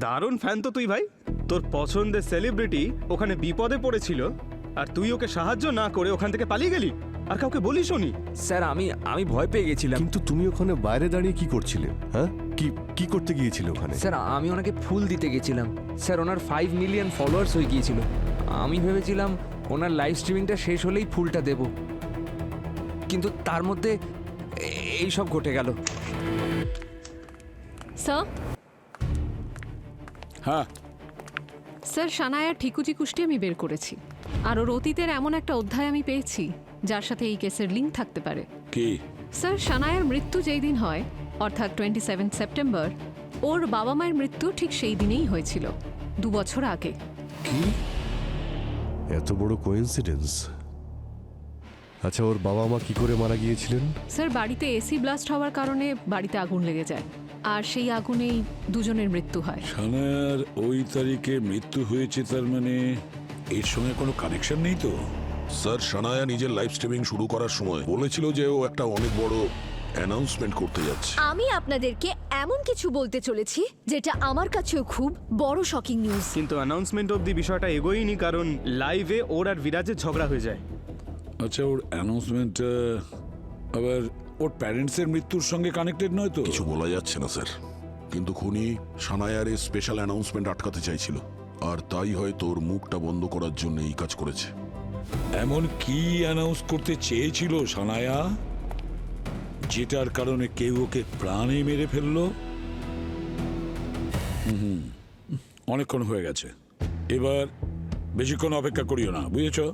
দারুণ ফ্যান তো তুই ভাই। তোর পছন্দের সেলিব্রিটি ওখানে বিপদে পড়েছিল আর তুই ওকে সাহায্য না করে ওখান থেকে পালিয়ে গেলি, আর কাউকে বলিস নি? স্যার, আমি ভয় পেয়ে গেছিলাম। কিন্তু তুমি ওখানে বাইরে দাঁড়িয়ে কি করছিলে? হ্যাঁ, কি করতে গিয়েছিলে ওখানে? স্যার, আমি ওনাকে ফুল দিতে গেছিলাম। স্যার, ওনার 5 মিলিয়ন ফলোয়ার্স হয়ে গিয়েছিল। আমি ভেবেছিলাম ওনার লাইভ স্ট্রিমিংটা শেষ হলেই ফুলটা দেব, কিন্তু তার মধ্যে এই সব ঘটে গেল। স্যার, হ্যাঁ স্যার, সানায়ার ঠিকুজি কুষ্টি আমি বের করেছি, আর ওর অতীতের এমন একটা অধ্যায় আমি পেয়েছি যার সাথে এই কেসের লিঙ্ক থাকতে পারে। কি? স্যার, সানায়ার মৃত্যু যেই দিন হয়, অর্থাৎ 27 সেপ্টেম্বর, ওর বাবা মায়ের মৃত্যু ঠিক সেই দিনেই হয়েছিল, 2 বছর আগে। কি? এত বড় কোইন্সিডেন্স? আচ্ছা, ওর বাবা মা কি করে মারা গিয়েছিলেন? স্যার, বাড়িতে এসি ব্লাস্ট হওয়ার কারণে বাড়িতে আগুন লেগে যায়, আর সেই আগুনেই দুজনের মৃত্যু হয়। সানায়ার ওই তারিখে মৃত্যু হয়েছে, তার মানে এর সঙ্গে কোনো কানেকশন নেই তো? স্যার, সানায়া নিজের লাইভ স্ট্রিমিং শুরু করার সময় বলেছিল যে ও একটা অনেক বড় অ্যানাউন্সমেন্ট করতে যাচ্ছে। আমি আপনাদেরকে এমন কিছু বলতে চলেছি যেটা আমার কাছেও খুব বড় শকিং নিউজ। কিন্তু অ্যানাউন্সমেন্ট অবধি বিষয়টা এগোয়নি, কারণ লাইভে ওর আর বিরাজের ঝগড়া হয়ে যায়। আচ্ছা, ওর অ্যানাউন্সমেন্ট আবার ওর প্যারেন্টসের মৃত্যুর সঙ্গে কানেক্টেড নয় তো? কিছু বলা যাচ্ছে না স্যার, কিন্তু খুনি সানায়ার এই স্পেশাল অ্যানাউন্সমেন্ট আটকাতে চাইছিল, আর তাই হয়তো ওর মুখটা বন্ধ করার জন্য এই কাজ করেছে। এমন কি অ্যানাউন্স করতে চেয়েছিল সানায়া যেটার কারণে কেউ ওকে প্রাণে মেরে ফেললো? অনেকক্ষণ হয়ে গেছে, এবার বেশিক্ষণ অপেক্ষা করিও না, বুঝেছো?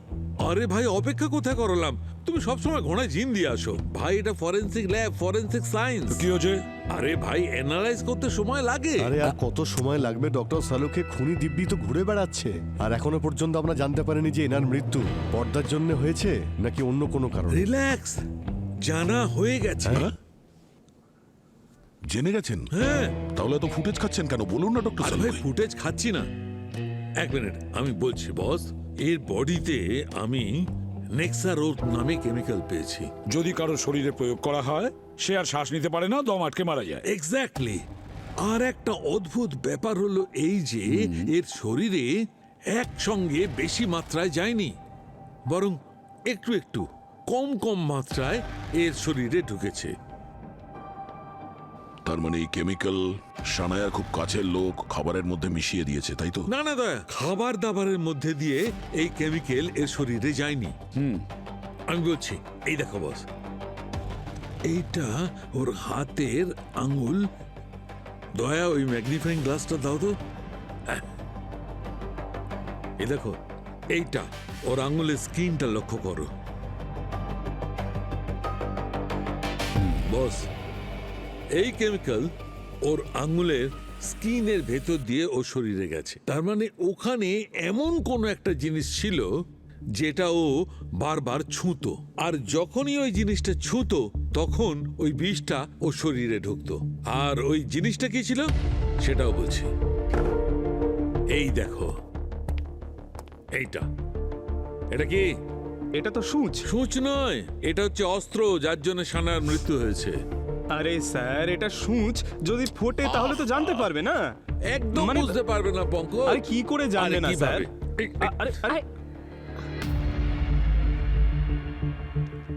আরে ভাই, অপেক্ষা কোথায় করলাম? তুমি সবসময় ঘোড়ায় জিন দিয়ে আসো ভাই। এটা ফরেনসিক ল্যাব, ফরেনসিক সায়েন্স। কি হয়েছে? আরে ভাই, অ্যানালাইজ করতে সময় লাগে। আরে আর কত সময় লাগবে? ডক্টর সালুকে খুনি দিব্যি তো ঘুরে বেড়াচ্ছে, আর এখনো পর্যন্ত আমরা জানতে পারিনি যে এনার মৃত্যু পর্দার জন্য হয়েছে নাকি অন্য কোনো কারণে। রিল্যাক্স, জানা হয়ে গেছে। জেনে গেছেন? হ্যাঁ। তাহলে তো ফুটেজ খাচ্ছেন কেন? বলুন না ডক্টর আরে ভাই, ফুটেজ খাচ্ছি না, এক মিনিট আমি বলছি বস। এর বডিতে আমি নেক্সারোড নামে কেমিক্যাল পেয়েছি। যদি কারো শরীরে প্রয়োগ করা হয়, সে আর শ্বাস নিতে পারে না, দম আটকে মারা যায়। এক্স্যাক্টলি। আর একটা অদ্ভুত ব্যাপার হলো এই যে এর শরীরে একসঙ্গে বেশি মাত্রায় যায়নি, বরং একটু একটু কম কম মাত্রায় এর শরীরে ঢুকেছে। তার মানে এই কেমিক্যাল সানায়ার খুব কাছের লোক খাবারের মধ্যে মিশিয়ে দিয়েছে, তাই তো? না না দয়া, খাবার দাবারের মধ্যে দিয়ে এই কেমিক্যাল এর শরীরে যায়নি। আমি বলছি, এই দেখো বস, এইটা ওর হাতের আঙুল। দয়া, ওই ম্যাগনিফাইং গ্লাসটা দাও তো। এই দেখো, এইটা ওর আঙুলের স্কিনটা লক্ষ্য করো। বস, এই কেমিক্যাল ওর আঙুলের স্কিনের ভেতর দিয়ে ওর শরীরে গেছে। তার মানে ওখানে এমন কোনো একটা জিনিস ছিল যেটা ও বারবার ছুঁতো, আর যখনই ওই জিনিসটা ছুঁতো তখন ওই বিষটা ওর শরীরে ঢুকতো। আর ওই জিনিসটা কি ছিল সেটাও বলছি। এই দেখো, এইটা, এটা কি? এটা তো সূচ। সূচ নয়, এটা হচ্ছে অস্ত্র যার জন্য সানার মৃত্যু হয়েছে। আরে স্যার, এটা সূচ, যদি ফোটে তাহলে তো জানতে পারবে না। একদম বুঝতে পারবে না পঙ্কজ। আরে কি করে জানবে না স্যার? আরে আরে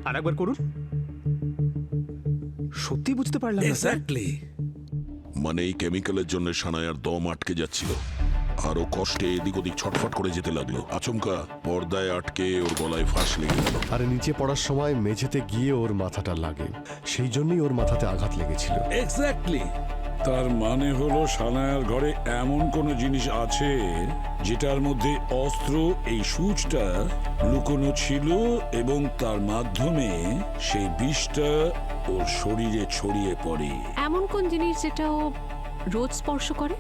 আরেকবার করুন। সত্যি বুঝতে পারলাম না স্যার। এক্স্যাক্টলি। মানে এই কেমিক্যালের জন্য সানায়ার দম আটকে যাচ্ছিল, আরো কষ্টে এদিক ওদিক ছটফট করে যেতে লাগলো। আচমকা পর্দায় আটকে ওর গলায় ফাঁস লেগে গেল। আর নিচে পড়ার সময় মেঝেতে গিয়ে ওর মাথাটা লাগে, সেই জন্যই ওর মাথাতে আঘাত লেগেছিল। এক্স্যাক্টলি। তার মানে হলো সানায়ার ঘরে এমন কোনো জিনিস আছে যেটার মধ্যে অস্ত্র, এই সূচটা লুকোনো ছিল, এবং তার মাধ্যমে সেই বিষটা ওর শরীরে ছড়িয়ে পড়ে। এমন কোন জিনিস যেটা ও রোজ স্পর্শ করে?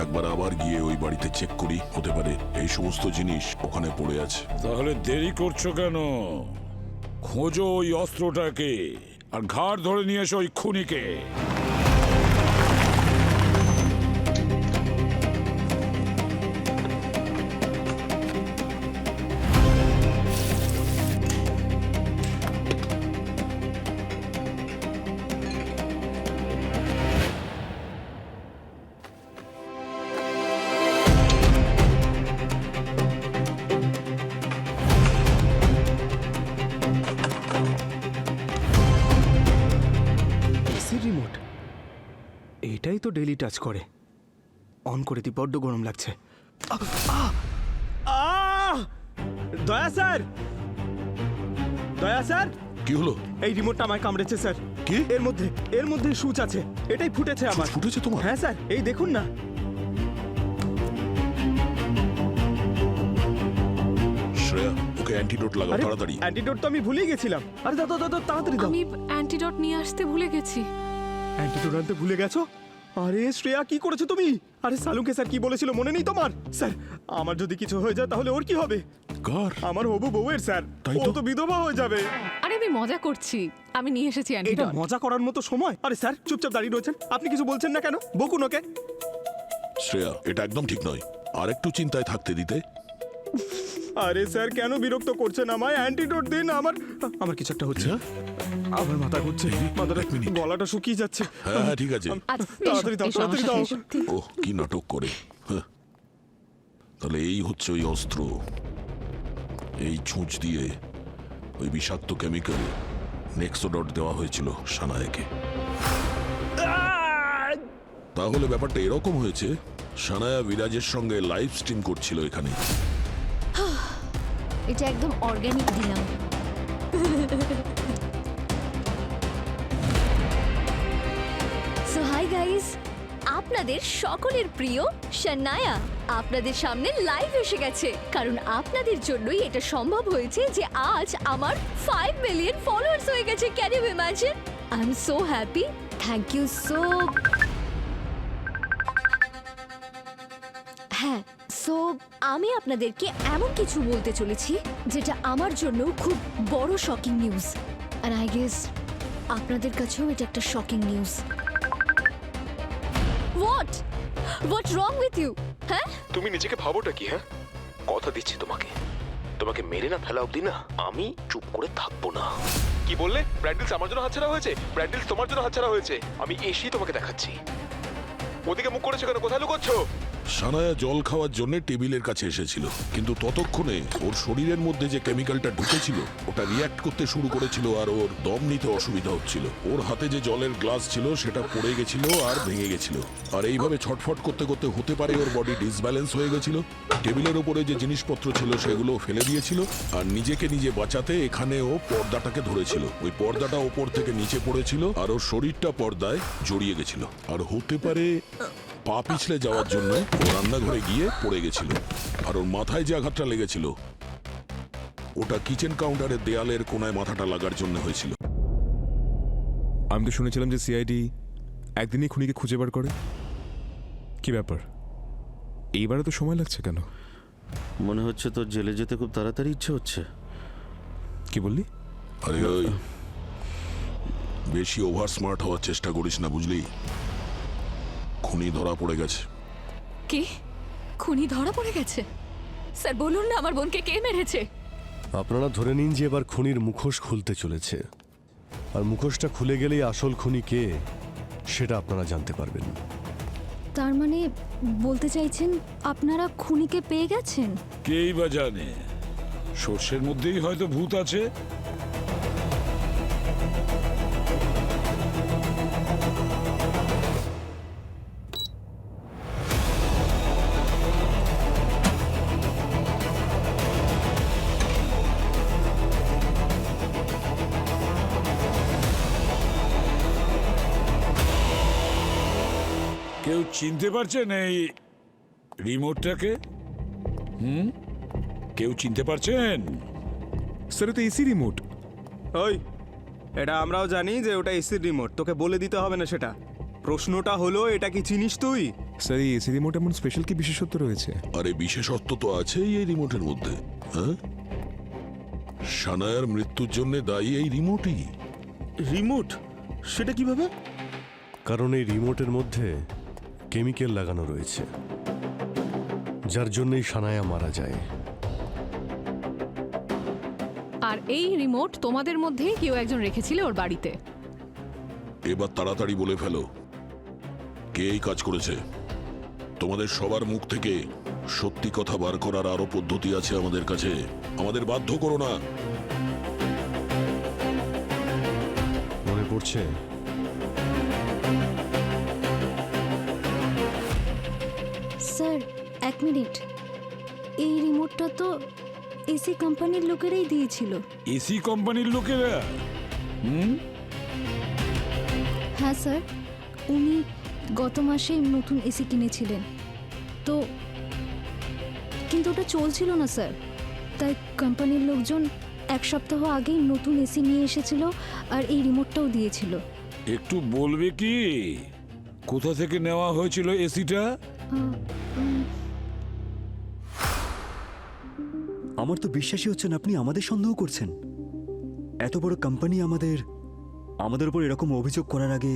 একবার আবার গিয়ে ওই বাড়িতে চেক করি, হতে পারে এই সমস্ত জিনিস ওখানে পড়ে আছে। তাহলে দেরি করছো কেন? খোঁজো ওই অস্ত্রটাকে আর ঘাড় ধরে নিয়ে এসো ওই খুনিকে। এসির রিমোট, এটাই তো ডেইলি টাচ করে। অন করে দি, বড্ড গরম লাগছে। দয়া স্যার, দয়া স্যার, কি হলো? এই রিমোটটা আমায় কামড়েছে স্যার। কি? এর মধ্যে সূচ আছে, এটাই ফুটেছে আমার। ফুটেছে তোমার? হ্যাঁ স্যার, এই দেখুন না। শ্রেয়া, ওকে অ্যান্টিডোট লাগাও আরে তাড়াতাড়ি। অ্যান্টিডোট তো আমি ভুলেই গেছিলাম। আরে দাও দাও দাও, তাড়াতাড়ি দাও। আমি অ্যান্টিডট নিয়ে আসতে ভুলে গেছি। অ্যান্টিডোট আনতে ভুলে গেছো? আরে শ্রেয়া, কি করেছো তুমি? আরে সালুকে স্যার কি বলেছিল মনে নেই তোমার? স্যার, আমার যদি কিছু হয়ে যায় তাহলে ওর কি হবে? কার? আমার হবু বউয়ের স্যার। তাই ও তো। তো বিধবা হয়ে যাবে। আরে আমি মজা করছি, আমি নিয়ে এসেছি এটা অ্যান্টিডট। মজা করার মতো সময়? আরে স্যার, চুপচাপ দাঁড়িয়ে রয়েছেন, আপনি কিছু বলছেন না কেন? বকুন ওকে। শ্রেয়া, এটা একদম ঠিক নয়, আর একটু চিন্তায় থাকতে দিতে। আরে স্যার, কেন বিরক্ত করছেন আমায়? অ্যান্টিডোট দিন। আমার কিছু একটা হচ্ছে। আমার মাথা ঘুরছে, মাথাটা, গলাটা শুকিয়ে যাচ্ছে। হ্যাঁ হ্যাঁ, ঠিক আছে। আচ্ছা, তাড়াতাড়ি দাও, এসো, তাড়াতাড়ি এসো, দাও। এসো। ওহ, কি নাটক করে। হ্যাঁ। তাহলে এই হচ্ছে ওই অস্ত্র। এই ছুঁচ দিয়ে ওই বিষাক্ত কেমিক্যাল নেক্সোডট দেওয়া হয়েছিল সানায়াকে। তাহলে ব্যাপারটা এরকম হয়েছে, সানায়া বিরাজের সঙ্গে লাইভ স্ট্রিম করছিল এখানে। এটা একদম অর্গানিক দিলাম। সো হাই গাইস, আপনাদের সকলের প্রিয় শানায়া আপনাদের সামনে লাইভ এসে গেছে, কারণ আপনাদের জন্যই এটা সম্ভব হয়েছে যে আজ আমার 5 মিলিয়ন ফলোয়ার্স হয়ে গেছে। Can you imagine? I am so happy. Thank you so. হ্যাঁ, সো আমি আপনাদেরকে এমন কিছু বলতে চলেছি যেটা আমার জন্য খুব বড় শকিং নিউজ, আর আই গেস আপনাদের কাছেও এটা একটা shocking news. What wrong with you? হ্যাঁ, তুমি নিজেকে ভাবোটা কি? হ্যাঁ, কথা দিচ্ছি তোমাকে, তোমাকে মেরে না ফেলা অবধি না আমি চুপ করে থাকবো না। কি বললে? ব্র্যান্ডেলস আমার জন্য হাতছাড়া হয়েছে? ব্র্যান্ডেলস তোমার জন্য হাতছাড়া হয়েছে? আমি এসেই তোমাকে দেখাচ্ছি। ওদিকে মুখ করেছো কেন? কোথায় লুকোচ্ছো? সানায়া জল খাওয়ার জন্য টেবিলের কাছে এসেছিল, কিন্তু ততক্ষণে ওর শরীরের মধ্যে যে কেমিক্যালটা ঢুকেছিল ওটা রিয়্যাক্ট করতে শুরু করেছিল, আর ওর দম নিতে অসুবিধা হচ্ছিল। ওর হাতে যে জলের গ্লাস ছিল সেটা পড়ে গেছিল আর ভেঙে গেছিল, আর এইভাবে ছটফট করতে করতে হতে পারে ওর বডি ডিসব্যালেন্স হয়ে গেছিল। টেবিলের ওপরে যে জিনিসপত্র ছিল সেগুলো ফেলে দিয়েছিল, আর নিজেকে নিজে বাঁচাতে এখানে ও পর্দাটাকে ধরেছিল। ওই পর্দাটা ওপর থেকে নিচে পড়েছিল আর ওর শরীরটা পর্দায় জড়িয়ে গেছিল, আর হতে পারে পা পিছলে যাওয়ার জন্য ও রান্নাঘরে গিয়ে পড়ে গেছিল, আর ওর মাথায় যে আঘাতটা লেগেছিল ওটা কিচেন কাউন্টারের দেয়ালের কোনায় মাথাটা লাগার জন্য হয়েছিল। আমি তো শুনেছিলাম যে সিআইডি একদিনই খুনিকে খুঁজে বার করে। কি ব্যাপার, এইবারে তো সময় লাগছে কেন? মনে হচ্ছে তোর জেলে যেতে খুব তাড়াতাড়ি ইচ্ছে হচ্ছে। কি বললি? আরে ওই বেশি ওভার স্মার্ট হওয়ার চেষ্টা করিস না, বুঝলি? খুনি ধরা পড়ে গেছে। কি? খুনি ধরা পড়ে গেছে? স্যার বলুন না আমার বোনকে কে মেরেছে। আপনারা ধরে নিন যে এবার খুনির মুখোশ খুলতে চলেছে, আর মুখোশটা খুলে গেলেই আসল খুনি কে সেটা আপনারা জানতে পারবেন। তার মানে বলতে চাইছেন আপনারা খুনিকে পেয়ে গেছেন? কেই বা জানে, সর্ষের মধ্যেই হয়তো ভূত আছে। কেউ চিনতে পারছেন এই রিমোটটাকে? কেউ চিনতে পারছেন? স্যার তো এসি রিমোট। ওই, এটা আমরাও জানি যে ওটা এসির রিমোট, তোকে বলে দিতে হবে না সেটা। প্রশ্নটা হলো এটা কি চিনিস তুই? স্যার এই এসি রিমোট এমন স্পেশাল কি বিশেষত্ব রয়েছে? আরে বিশেষত্ব তো আছেই এই রিমোটের মধ্যে। হ্যাঁ, সানায়ার মৃত্যুর জন্য দায়ী এই রিমোটই। রিমোট? সেটা কিভাবে? কারণ এই রিমোটের মধ্যে কেমিক্যাল লাগানো রয়েছে, যার জন্যই সানায়া মারা যায়। আর এই রিমোট তোমাদের মধ্যেই কেউ একজন রেখেছিল ওর বাড়িতে। এবার তাড়াতাড়ি বলে ফেলো কে এই কাজ করেছে। তোমাদের সবার মুখ থেকে সত্যি কথা বার করার আরো পদ্ধতি আছে আমাদের কাছে। আমাদের বাধ্য করো না। মনে পড়ছে? স্যার এক মিনিট, এই রিমোটটা তো এসি কোম্পানির লোকেরাই দিয়েছিল। এসি কোম্পানির লোকেরা? হ্যাঁ স্যার, উনি গত মাসে নতুন এসি কিনেছিলেন তো, কিন্তু ওটা চলছিল না স্যার, তাই কোম্পানির লোকজন এক সপ্তাহ আগেই নতুন এসি নিয়ে এসেছিল আর এই রিমোটটাও দিয়েছিল। একটু বলবে কি কোথা থেকে নেওয়া হয়েছিল এসিটা? আমার তো বিশ্বাসই হচ্ছে না আপনি আমাদের সন্দেহ করছেন। এত বড় কোম্পানি আমাদের উপর এরকম অভিযোগ করার আগে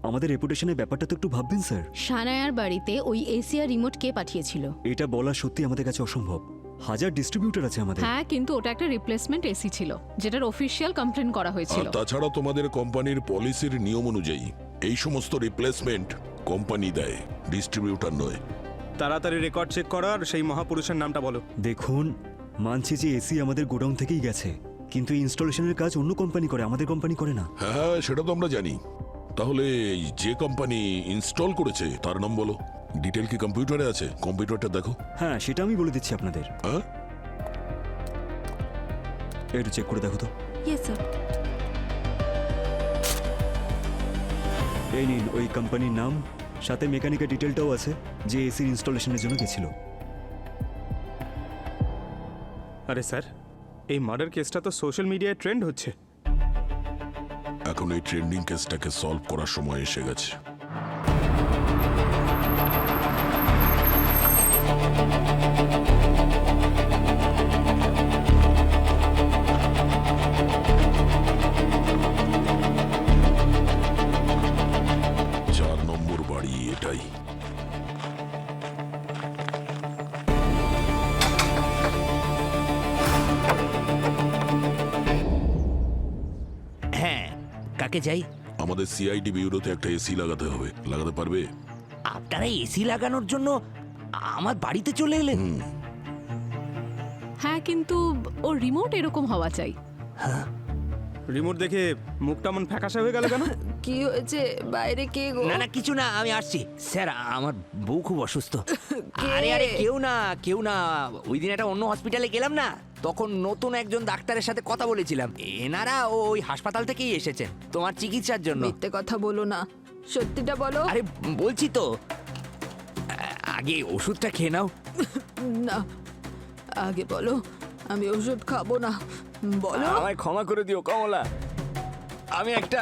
আমাদের রেপুটেশনের ব্যাপারটা তো একটু ভাববেন স্যার। সানায়ার বাড়িতে ওই এসি আর রিমোট কে পাঠিয়েছিল? এটা বলা সত্যি আমাদের কাছে অসম্ভব। হাজার ডিস্ট্রিবিউটর আছে আমাদের। হ্যাঁ, কিন্তু ওটা একটা রিপ্লেসমেন্ট এসি ছিল যেটার অফিসিয়াল কমপ্লেন করা আর হয়েছিল। তাছাড়া তোমাদের কোম্পানির পলিসির নিয়ম অনুযায়ী এই সমস্ত রিপ্লেসমেন্ট কোম্পানি দেয়, ডিস্ট্রিবিউটর নয়। তাড়াতাড়ি রেকর্ড চেক করো আর সেই মহাপুরুষের নামটা বলো। দেখুন, মানছি যে এসি আমাদের গোডাউন থেকেই গেছে, কিন্তু ইনস্টলেশনের কাজ অন্য কোম্পানি করে, আমাদের কোম্পানি করে না। হ্যাঁ, সেটা তো আমরা জানি। তাহলে যে কোম্পানি ইনস্টল করেছে তার নাম বলো। ডিটেল কি কম্পিউটারে আছে? কম্পিউটারটা দেখো। হ্যাঁ, সেটা আমি বলে দিচ্ছি আপনাদের। হ্যাঁ, একটু চেক করে দেখো তো। Yes sir. এই নিন ওই কোম্পানির নাম, সাথে মেকানিকের ডিটেলটাও আছে যে এসির ইনস্টলেশনের জন্য গেছিল। আরে স্যার, এই মার্ডার কেসটা তো সোশ্যাল মিডিয়ায় ট্রেন্ড হচ্ছে। এখন এই ট্রেন্ডিং কেসটাকে সলভ করার সময় এসে গেছে। চার নম্বর বাড়ি এটাই। হ্যাঁ, কাকে চাই? আমাদের সিআইডি বিউরোতে একটা এসি লাগাতে হবে। লাগাতে পারবে? আপনারা এসি লাগানোর জন্য আমার বাড়িতে চলে এলেন? হ্যাঁ, কিন্তু ওর রিমোট এরকম হওয়া চাই। রিমোট দেখে মুখটা মন ফ্যাকাশে হয়ে গেল কেন? কি হয়েছে? বাইরে কে গো? না না, কিছু না, আমি আসছি। স্যার, আমার বউ খুব অসুস্থ। আরে আরে, কেউ না কেউ না, ওই দিন একটা অন্য হসপিটালে গেলাম না, তখন নতুন একজন ডাক্তারের সাথে কথা বলেছিলাম। এনারা ওই হাসপাতাল থেকেই এসেছেন তোমার চিকিৎসার জন্য। মিথ্যে কথা বলো না, সত্যিটা বলো। আরে বলছি তো, আগে ওষুধটা খেয়ে নাও। না, আগে বলো, আমি ওষুধ খাবো না। বলো। আমায় ক্ষমা করে দিও কমলা, আমি একটা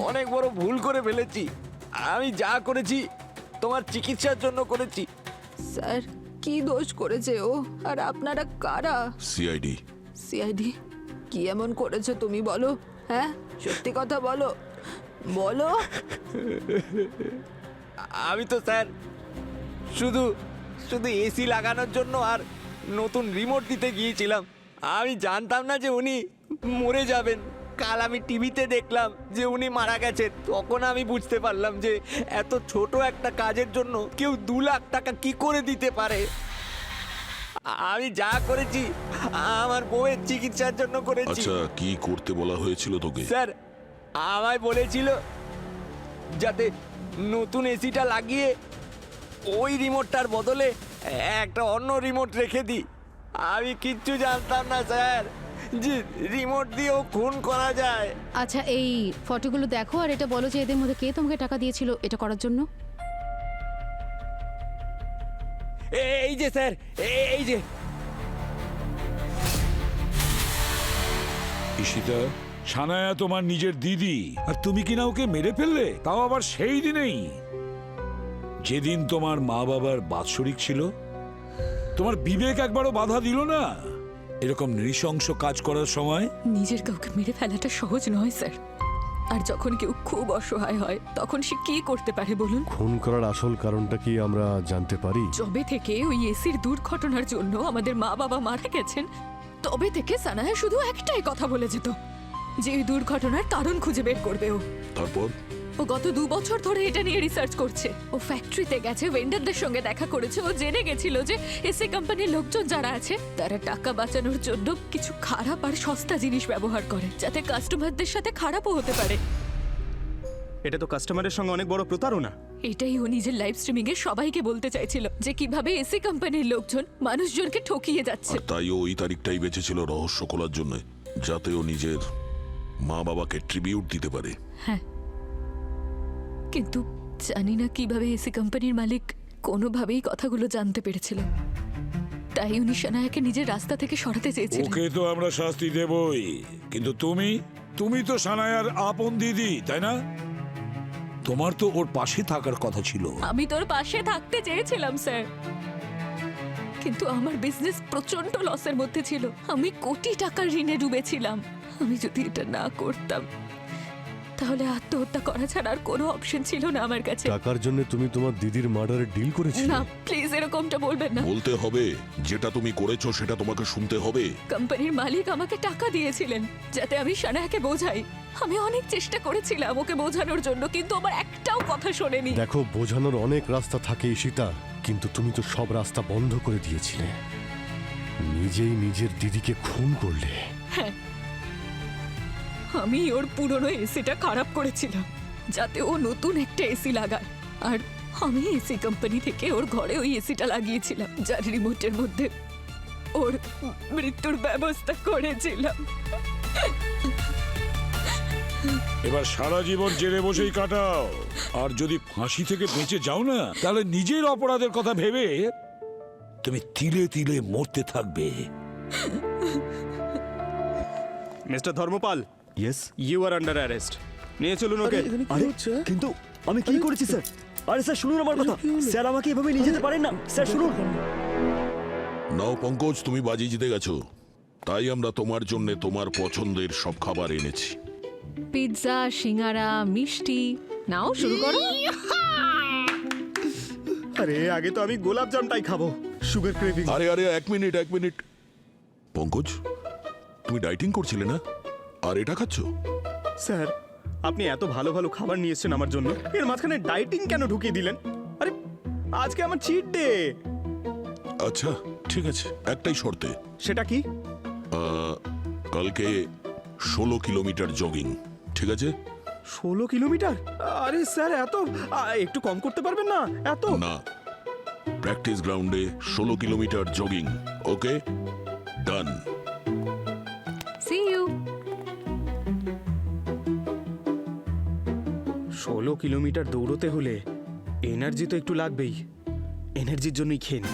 অনেক বড় ভুল করে ফেলেছি। আমি যা করেছি তোমার চিকিৎসার জন্য করেছি। স্যার, কি দোষ করেছে ও? আর আপনারা কারা? সিআইডি। সিআইডি? কি এমন করেছে তুমি বলো? হ্যাঁ, সত্যি কথা বলো, বলো। আমি তো স্যার শুধু শুধু এসি লাগানোর জন্য আর নতুন রিমোট দিতে গিয়েছিলাম। আমি জানতাম না যে উনি মরে যাবেন। কাল আমি টিভিতে দেখলাম যে উনি মারা গেছেন, তখন আমি বুঝতে পারলাম যে এত ছোট একটা কাজের জন্য কেউ 2 লাখ টাকা কি করে দিতে পারে। আমি যা করেছি আমার বউয়ের চিকিৎসার জন্য করেছি। আচ্ছা, কি করতে বলা হয়েছিল তোকে? স্যার আমায় বলেছিল যাতে নতুন এসিটা লাগিয়ে ওই রিমোটটার বদলে একটা অন্য রিমোট রেখে দিই। আমি কিচ্ছু জানতাম না স্যার যে রিমোট দিয়েও খুন করা যায়। আচ্ছা, এই ফটোগুলো দেখো আর এটা বলো যে এদের মধ্যে কে তোমাকে টাকা দিয়েছিল এটা করার জন্য। এই যে স্যার, এই যে। ঈশিতা, সানায়া তোমার নিজের দিদি, আর তুমি কিনা ওকে মেরে ফেললে, তাও আবার সেই দিনেই যেদিন তোমার মা বাবার বাৎসরিক ছিল। তোমার বিবেক একবারও বাধা দিল না এরকম নৃশংস কাজ করার সময়? নিজের কাউকে মেরে ফেলাটা সহজ নয় স্যার। আর যখন কেউ খুব অসহায় হয় তখন সে কি করতে পারে বলুন? খুন করার আসল কারণটা কি আমরা জানতে পারি? যবে থেকে ওই এসির দুর্ঘটনার জন্য আমাদের মা বাবা মারা গেছেন, তবে থেকে সানায়া শুধু একটাই কথা বলে যেত যে এই দুর্ঘটনার কারণ খুঁজে বের করবে ও। তারপর ও গত 2 বছর ধরে এটা নিয়ে রিসার্চ করছে। ও ফ্যাক্টরিতে গেছে, ভেন্ডারদের সঙ্গে দেখা করেছে। ও জেনে গেছিল যে এসি কোম্পানির লোকজন যারা আছে তারা টাকা বাঁচানোর জন্য কিছু খারাপ আর সস্তা জিনিস ব্যবহার করে, যাতে কাস্টমারদের সাথে খারাপও হতে পারে। এটা তো কাস্টমারের সঙ্গে অনেক বড় প্রতারণা। এটাই ও নিজের লাইভ স্ট্রিমিং এ সবাইকে বলতে চাইছিল, যে কিভাবে এসি কোম্পানির লোকজন মানুষজনকে ঠকিয়ে যাচ্ছে। আর তাই ও ওই তারিখটাই বেঁচেছিল রহস্য খোলার জন্য, যাতে ও নিজের মা বাবাকে ট্রিবিউট দিতে পারে। হ্যাঁ, কিন্তু জানি না কিভাবে এসি কোম্পানির মালিক কোনোভাবেই কথাগুলো জানতে পেরেছিল। তাই উনি সানায়াকে নিজের রাস্তা থেকে সরাতে চেয়েছিলেন। ওকে তো আমরা শাস্তি দেবই, কিন্তু তুমি তো সানায়ার আপন দিদি, তাই না? তোমার তো ওর পাশে থাকার কথা ছিল। আমি তোর পাশে থাকতে চেয়েছিলাম স্যার, কিন্তু আমার বিজনেস প্রচন্ড লসের মধ্যে ছিল। আমি কোটি টাকার ঋণে ডুবেছিলাম। আমি যদি এটা না করতাম তাহলে আত্মহত্যা করা ছাড়া আর কোনো অপশন ছিল না আমার কাছে। টাকার জন্য তুমি তোমার দিদির মার্ডারে ডিল করেছিলে? না, প্লিজ এরকমটা বলবেন না। বলতে হবে, যেটা তুমি করেছো সেটা তোমাকে শুনতে হবে। কোম্পানির মালিক আমাকে টাকা দিয়েছিলেন যাতে আমি সানায়াকে বোঝাই। আমি অনেক চেষ্টা করেছিলাম ওকে বোঝানোর জন্য, কিন্তু আমার একটাও কথা শোনেনি। দেখো, বোঝানোর অনেক রাস্তা থাকে ঈশিতা, কিন্তু তুমি তো সব রাস্তা বন্ধ করে দিয়েছিলে। নিজেই নিজের দিদিকে খুন করলে। হ্যাঁ, আমি ওর পুরনো এসিটা খারাপ করেছিলাম যাতে ও নতুন একটা এসি লাগায়। আর আমি এসি কোম্পানি থেকে ওর ঘরে ওই এসিটা লাগিয়েছিলাম, যার রিমোটের মধ্যে ওর মৃত্যুর ব্যবস্থা করেছিলাম। এবার সারা জীবন জেলে বসেই কাটাও, আর যদি ফাঁসি থেকে বেঁচে যাও না, তাহলে নিজের অপরাধের কথা ভেবে তুমি তিলে তিলে মরতে থাকবে। Mister Dharmapal, yes, you are under arrest. নিয়ে চলুন ওকে। আরে কিন্তু আমি কি করেছি স্যার? আরে স্যার শুনুন আমার কথা, স্যার আমাকে এভাবে নিয়ে যেতে পারেন না স্যার, শুনুন। নাও পঙ্কজ, তুমি বাজি জিতে গেছো, তাই আমরা তোমার জন্য তোমার পছন্দের সব খাবার এনেছি। পিৎজা, সিঙ্গারা, মিষ্টি। নাও শুরু করো। আরে আগে তো আমি গোলাপ জামটাই খাবো, সুগার ক্রেভিং। আরে আরে, এক মিনিট। পঙ্কজ, তুমি ডাইটিং করছিলে না, আর এটা খাচ্ছ? স্যার, আপনি এত ভালো ভালো খাবার নিয়ে এসেছেন আমার জন্য, এর মাঝখানে ডাইটিং কেন ঢুকিয়ে দিলেন? আরে আজকে আমার চিট ডে। আচ্ছা ঠিক আছে, একটাই শর্তে। সেটা কি? কালকে 16 কিলোমিটার জগিং, ঠিক আছে? 16 কিলোমিটার? আরে স্যার, এত একটু কম করতে পারবেন না? এত না, প্র্যাকটিস গ্রাউন্ডে 16 kilometre jogging. Okay, done. See you. 16 kilometre দৌড়তে হলে এনার্জি তো একটু লাগবেই, এনার্জির জন্যই খেয়ে নি।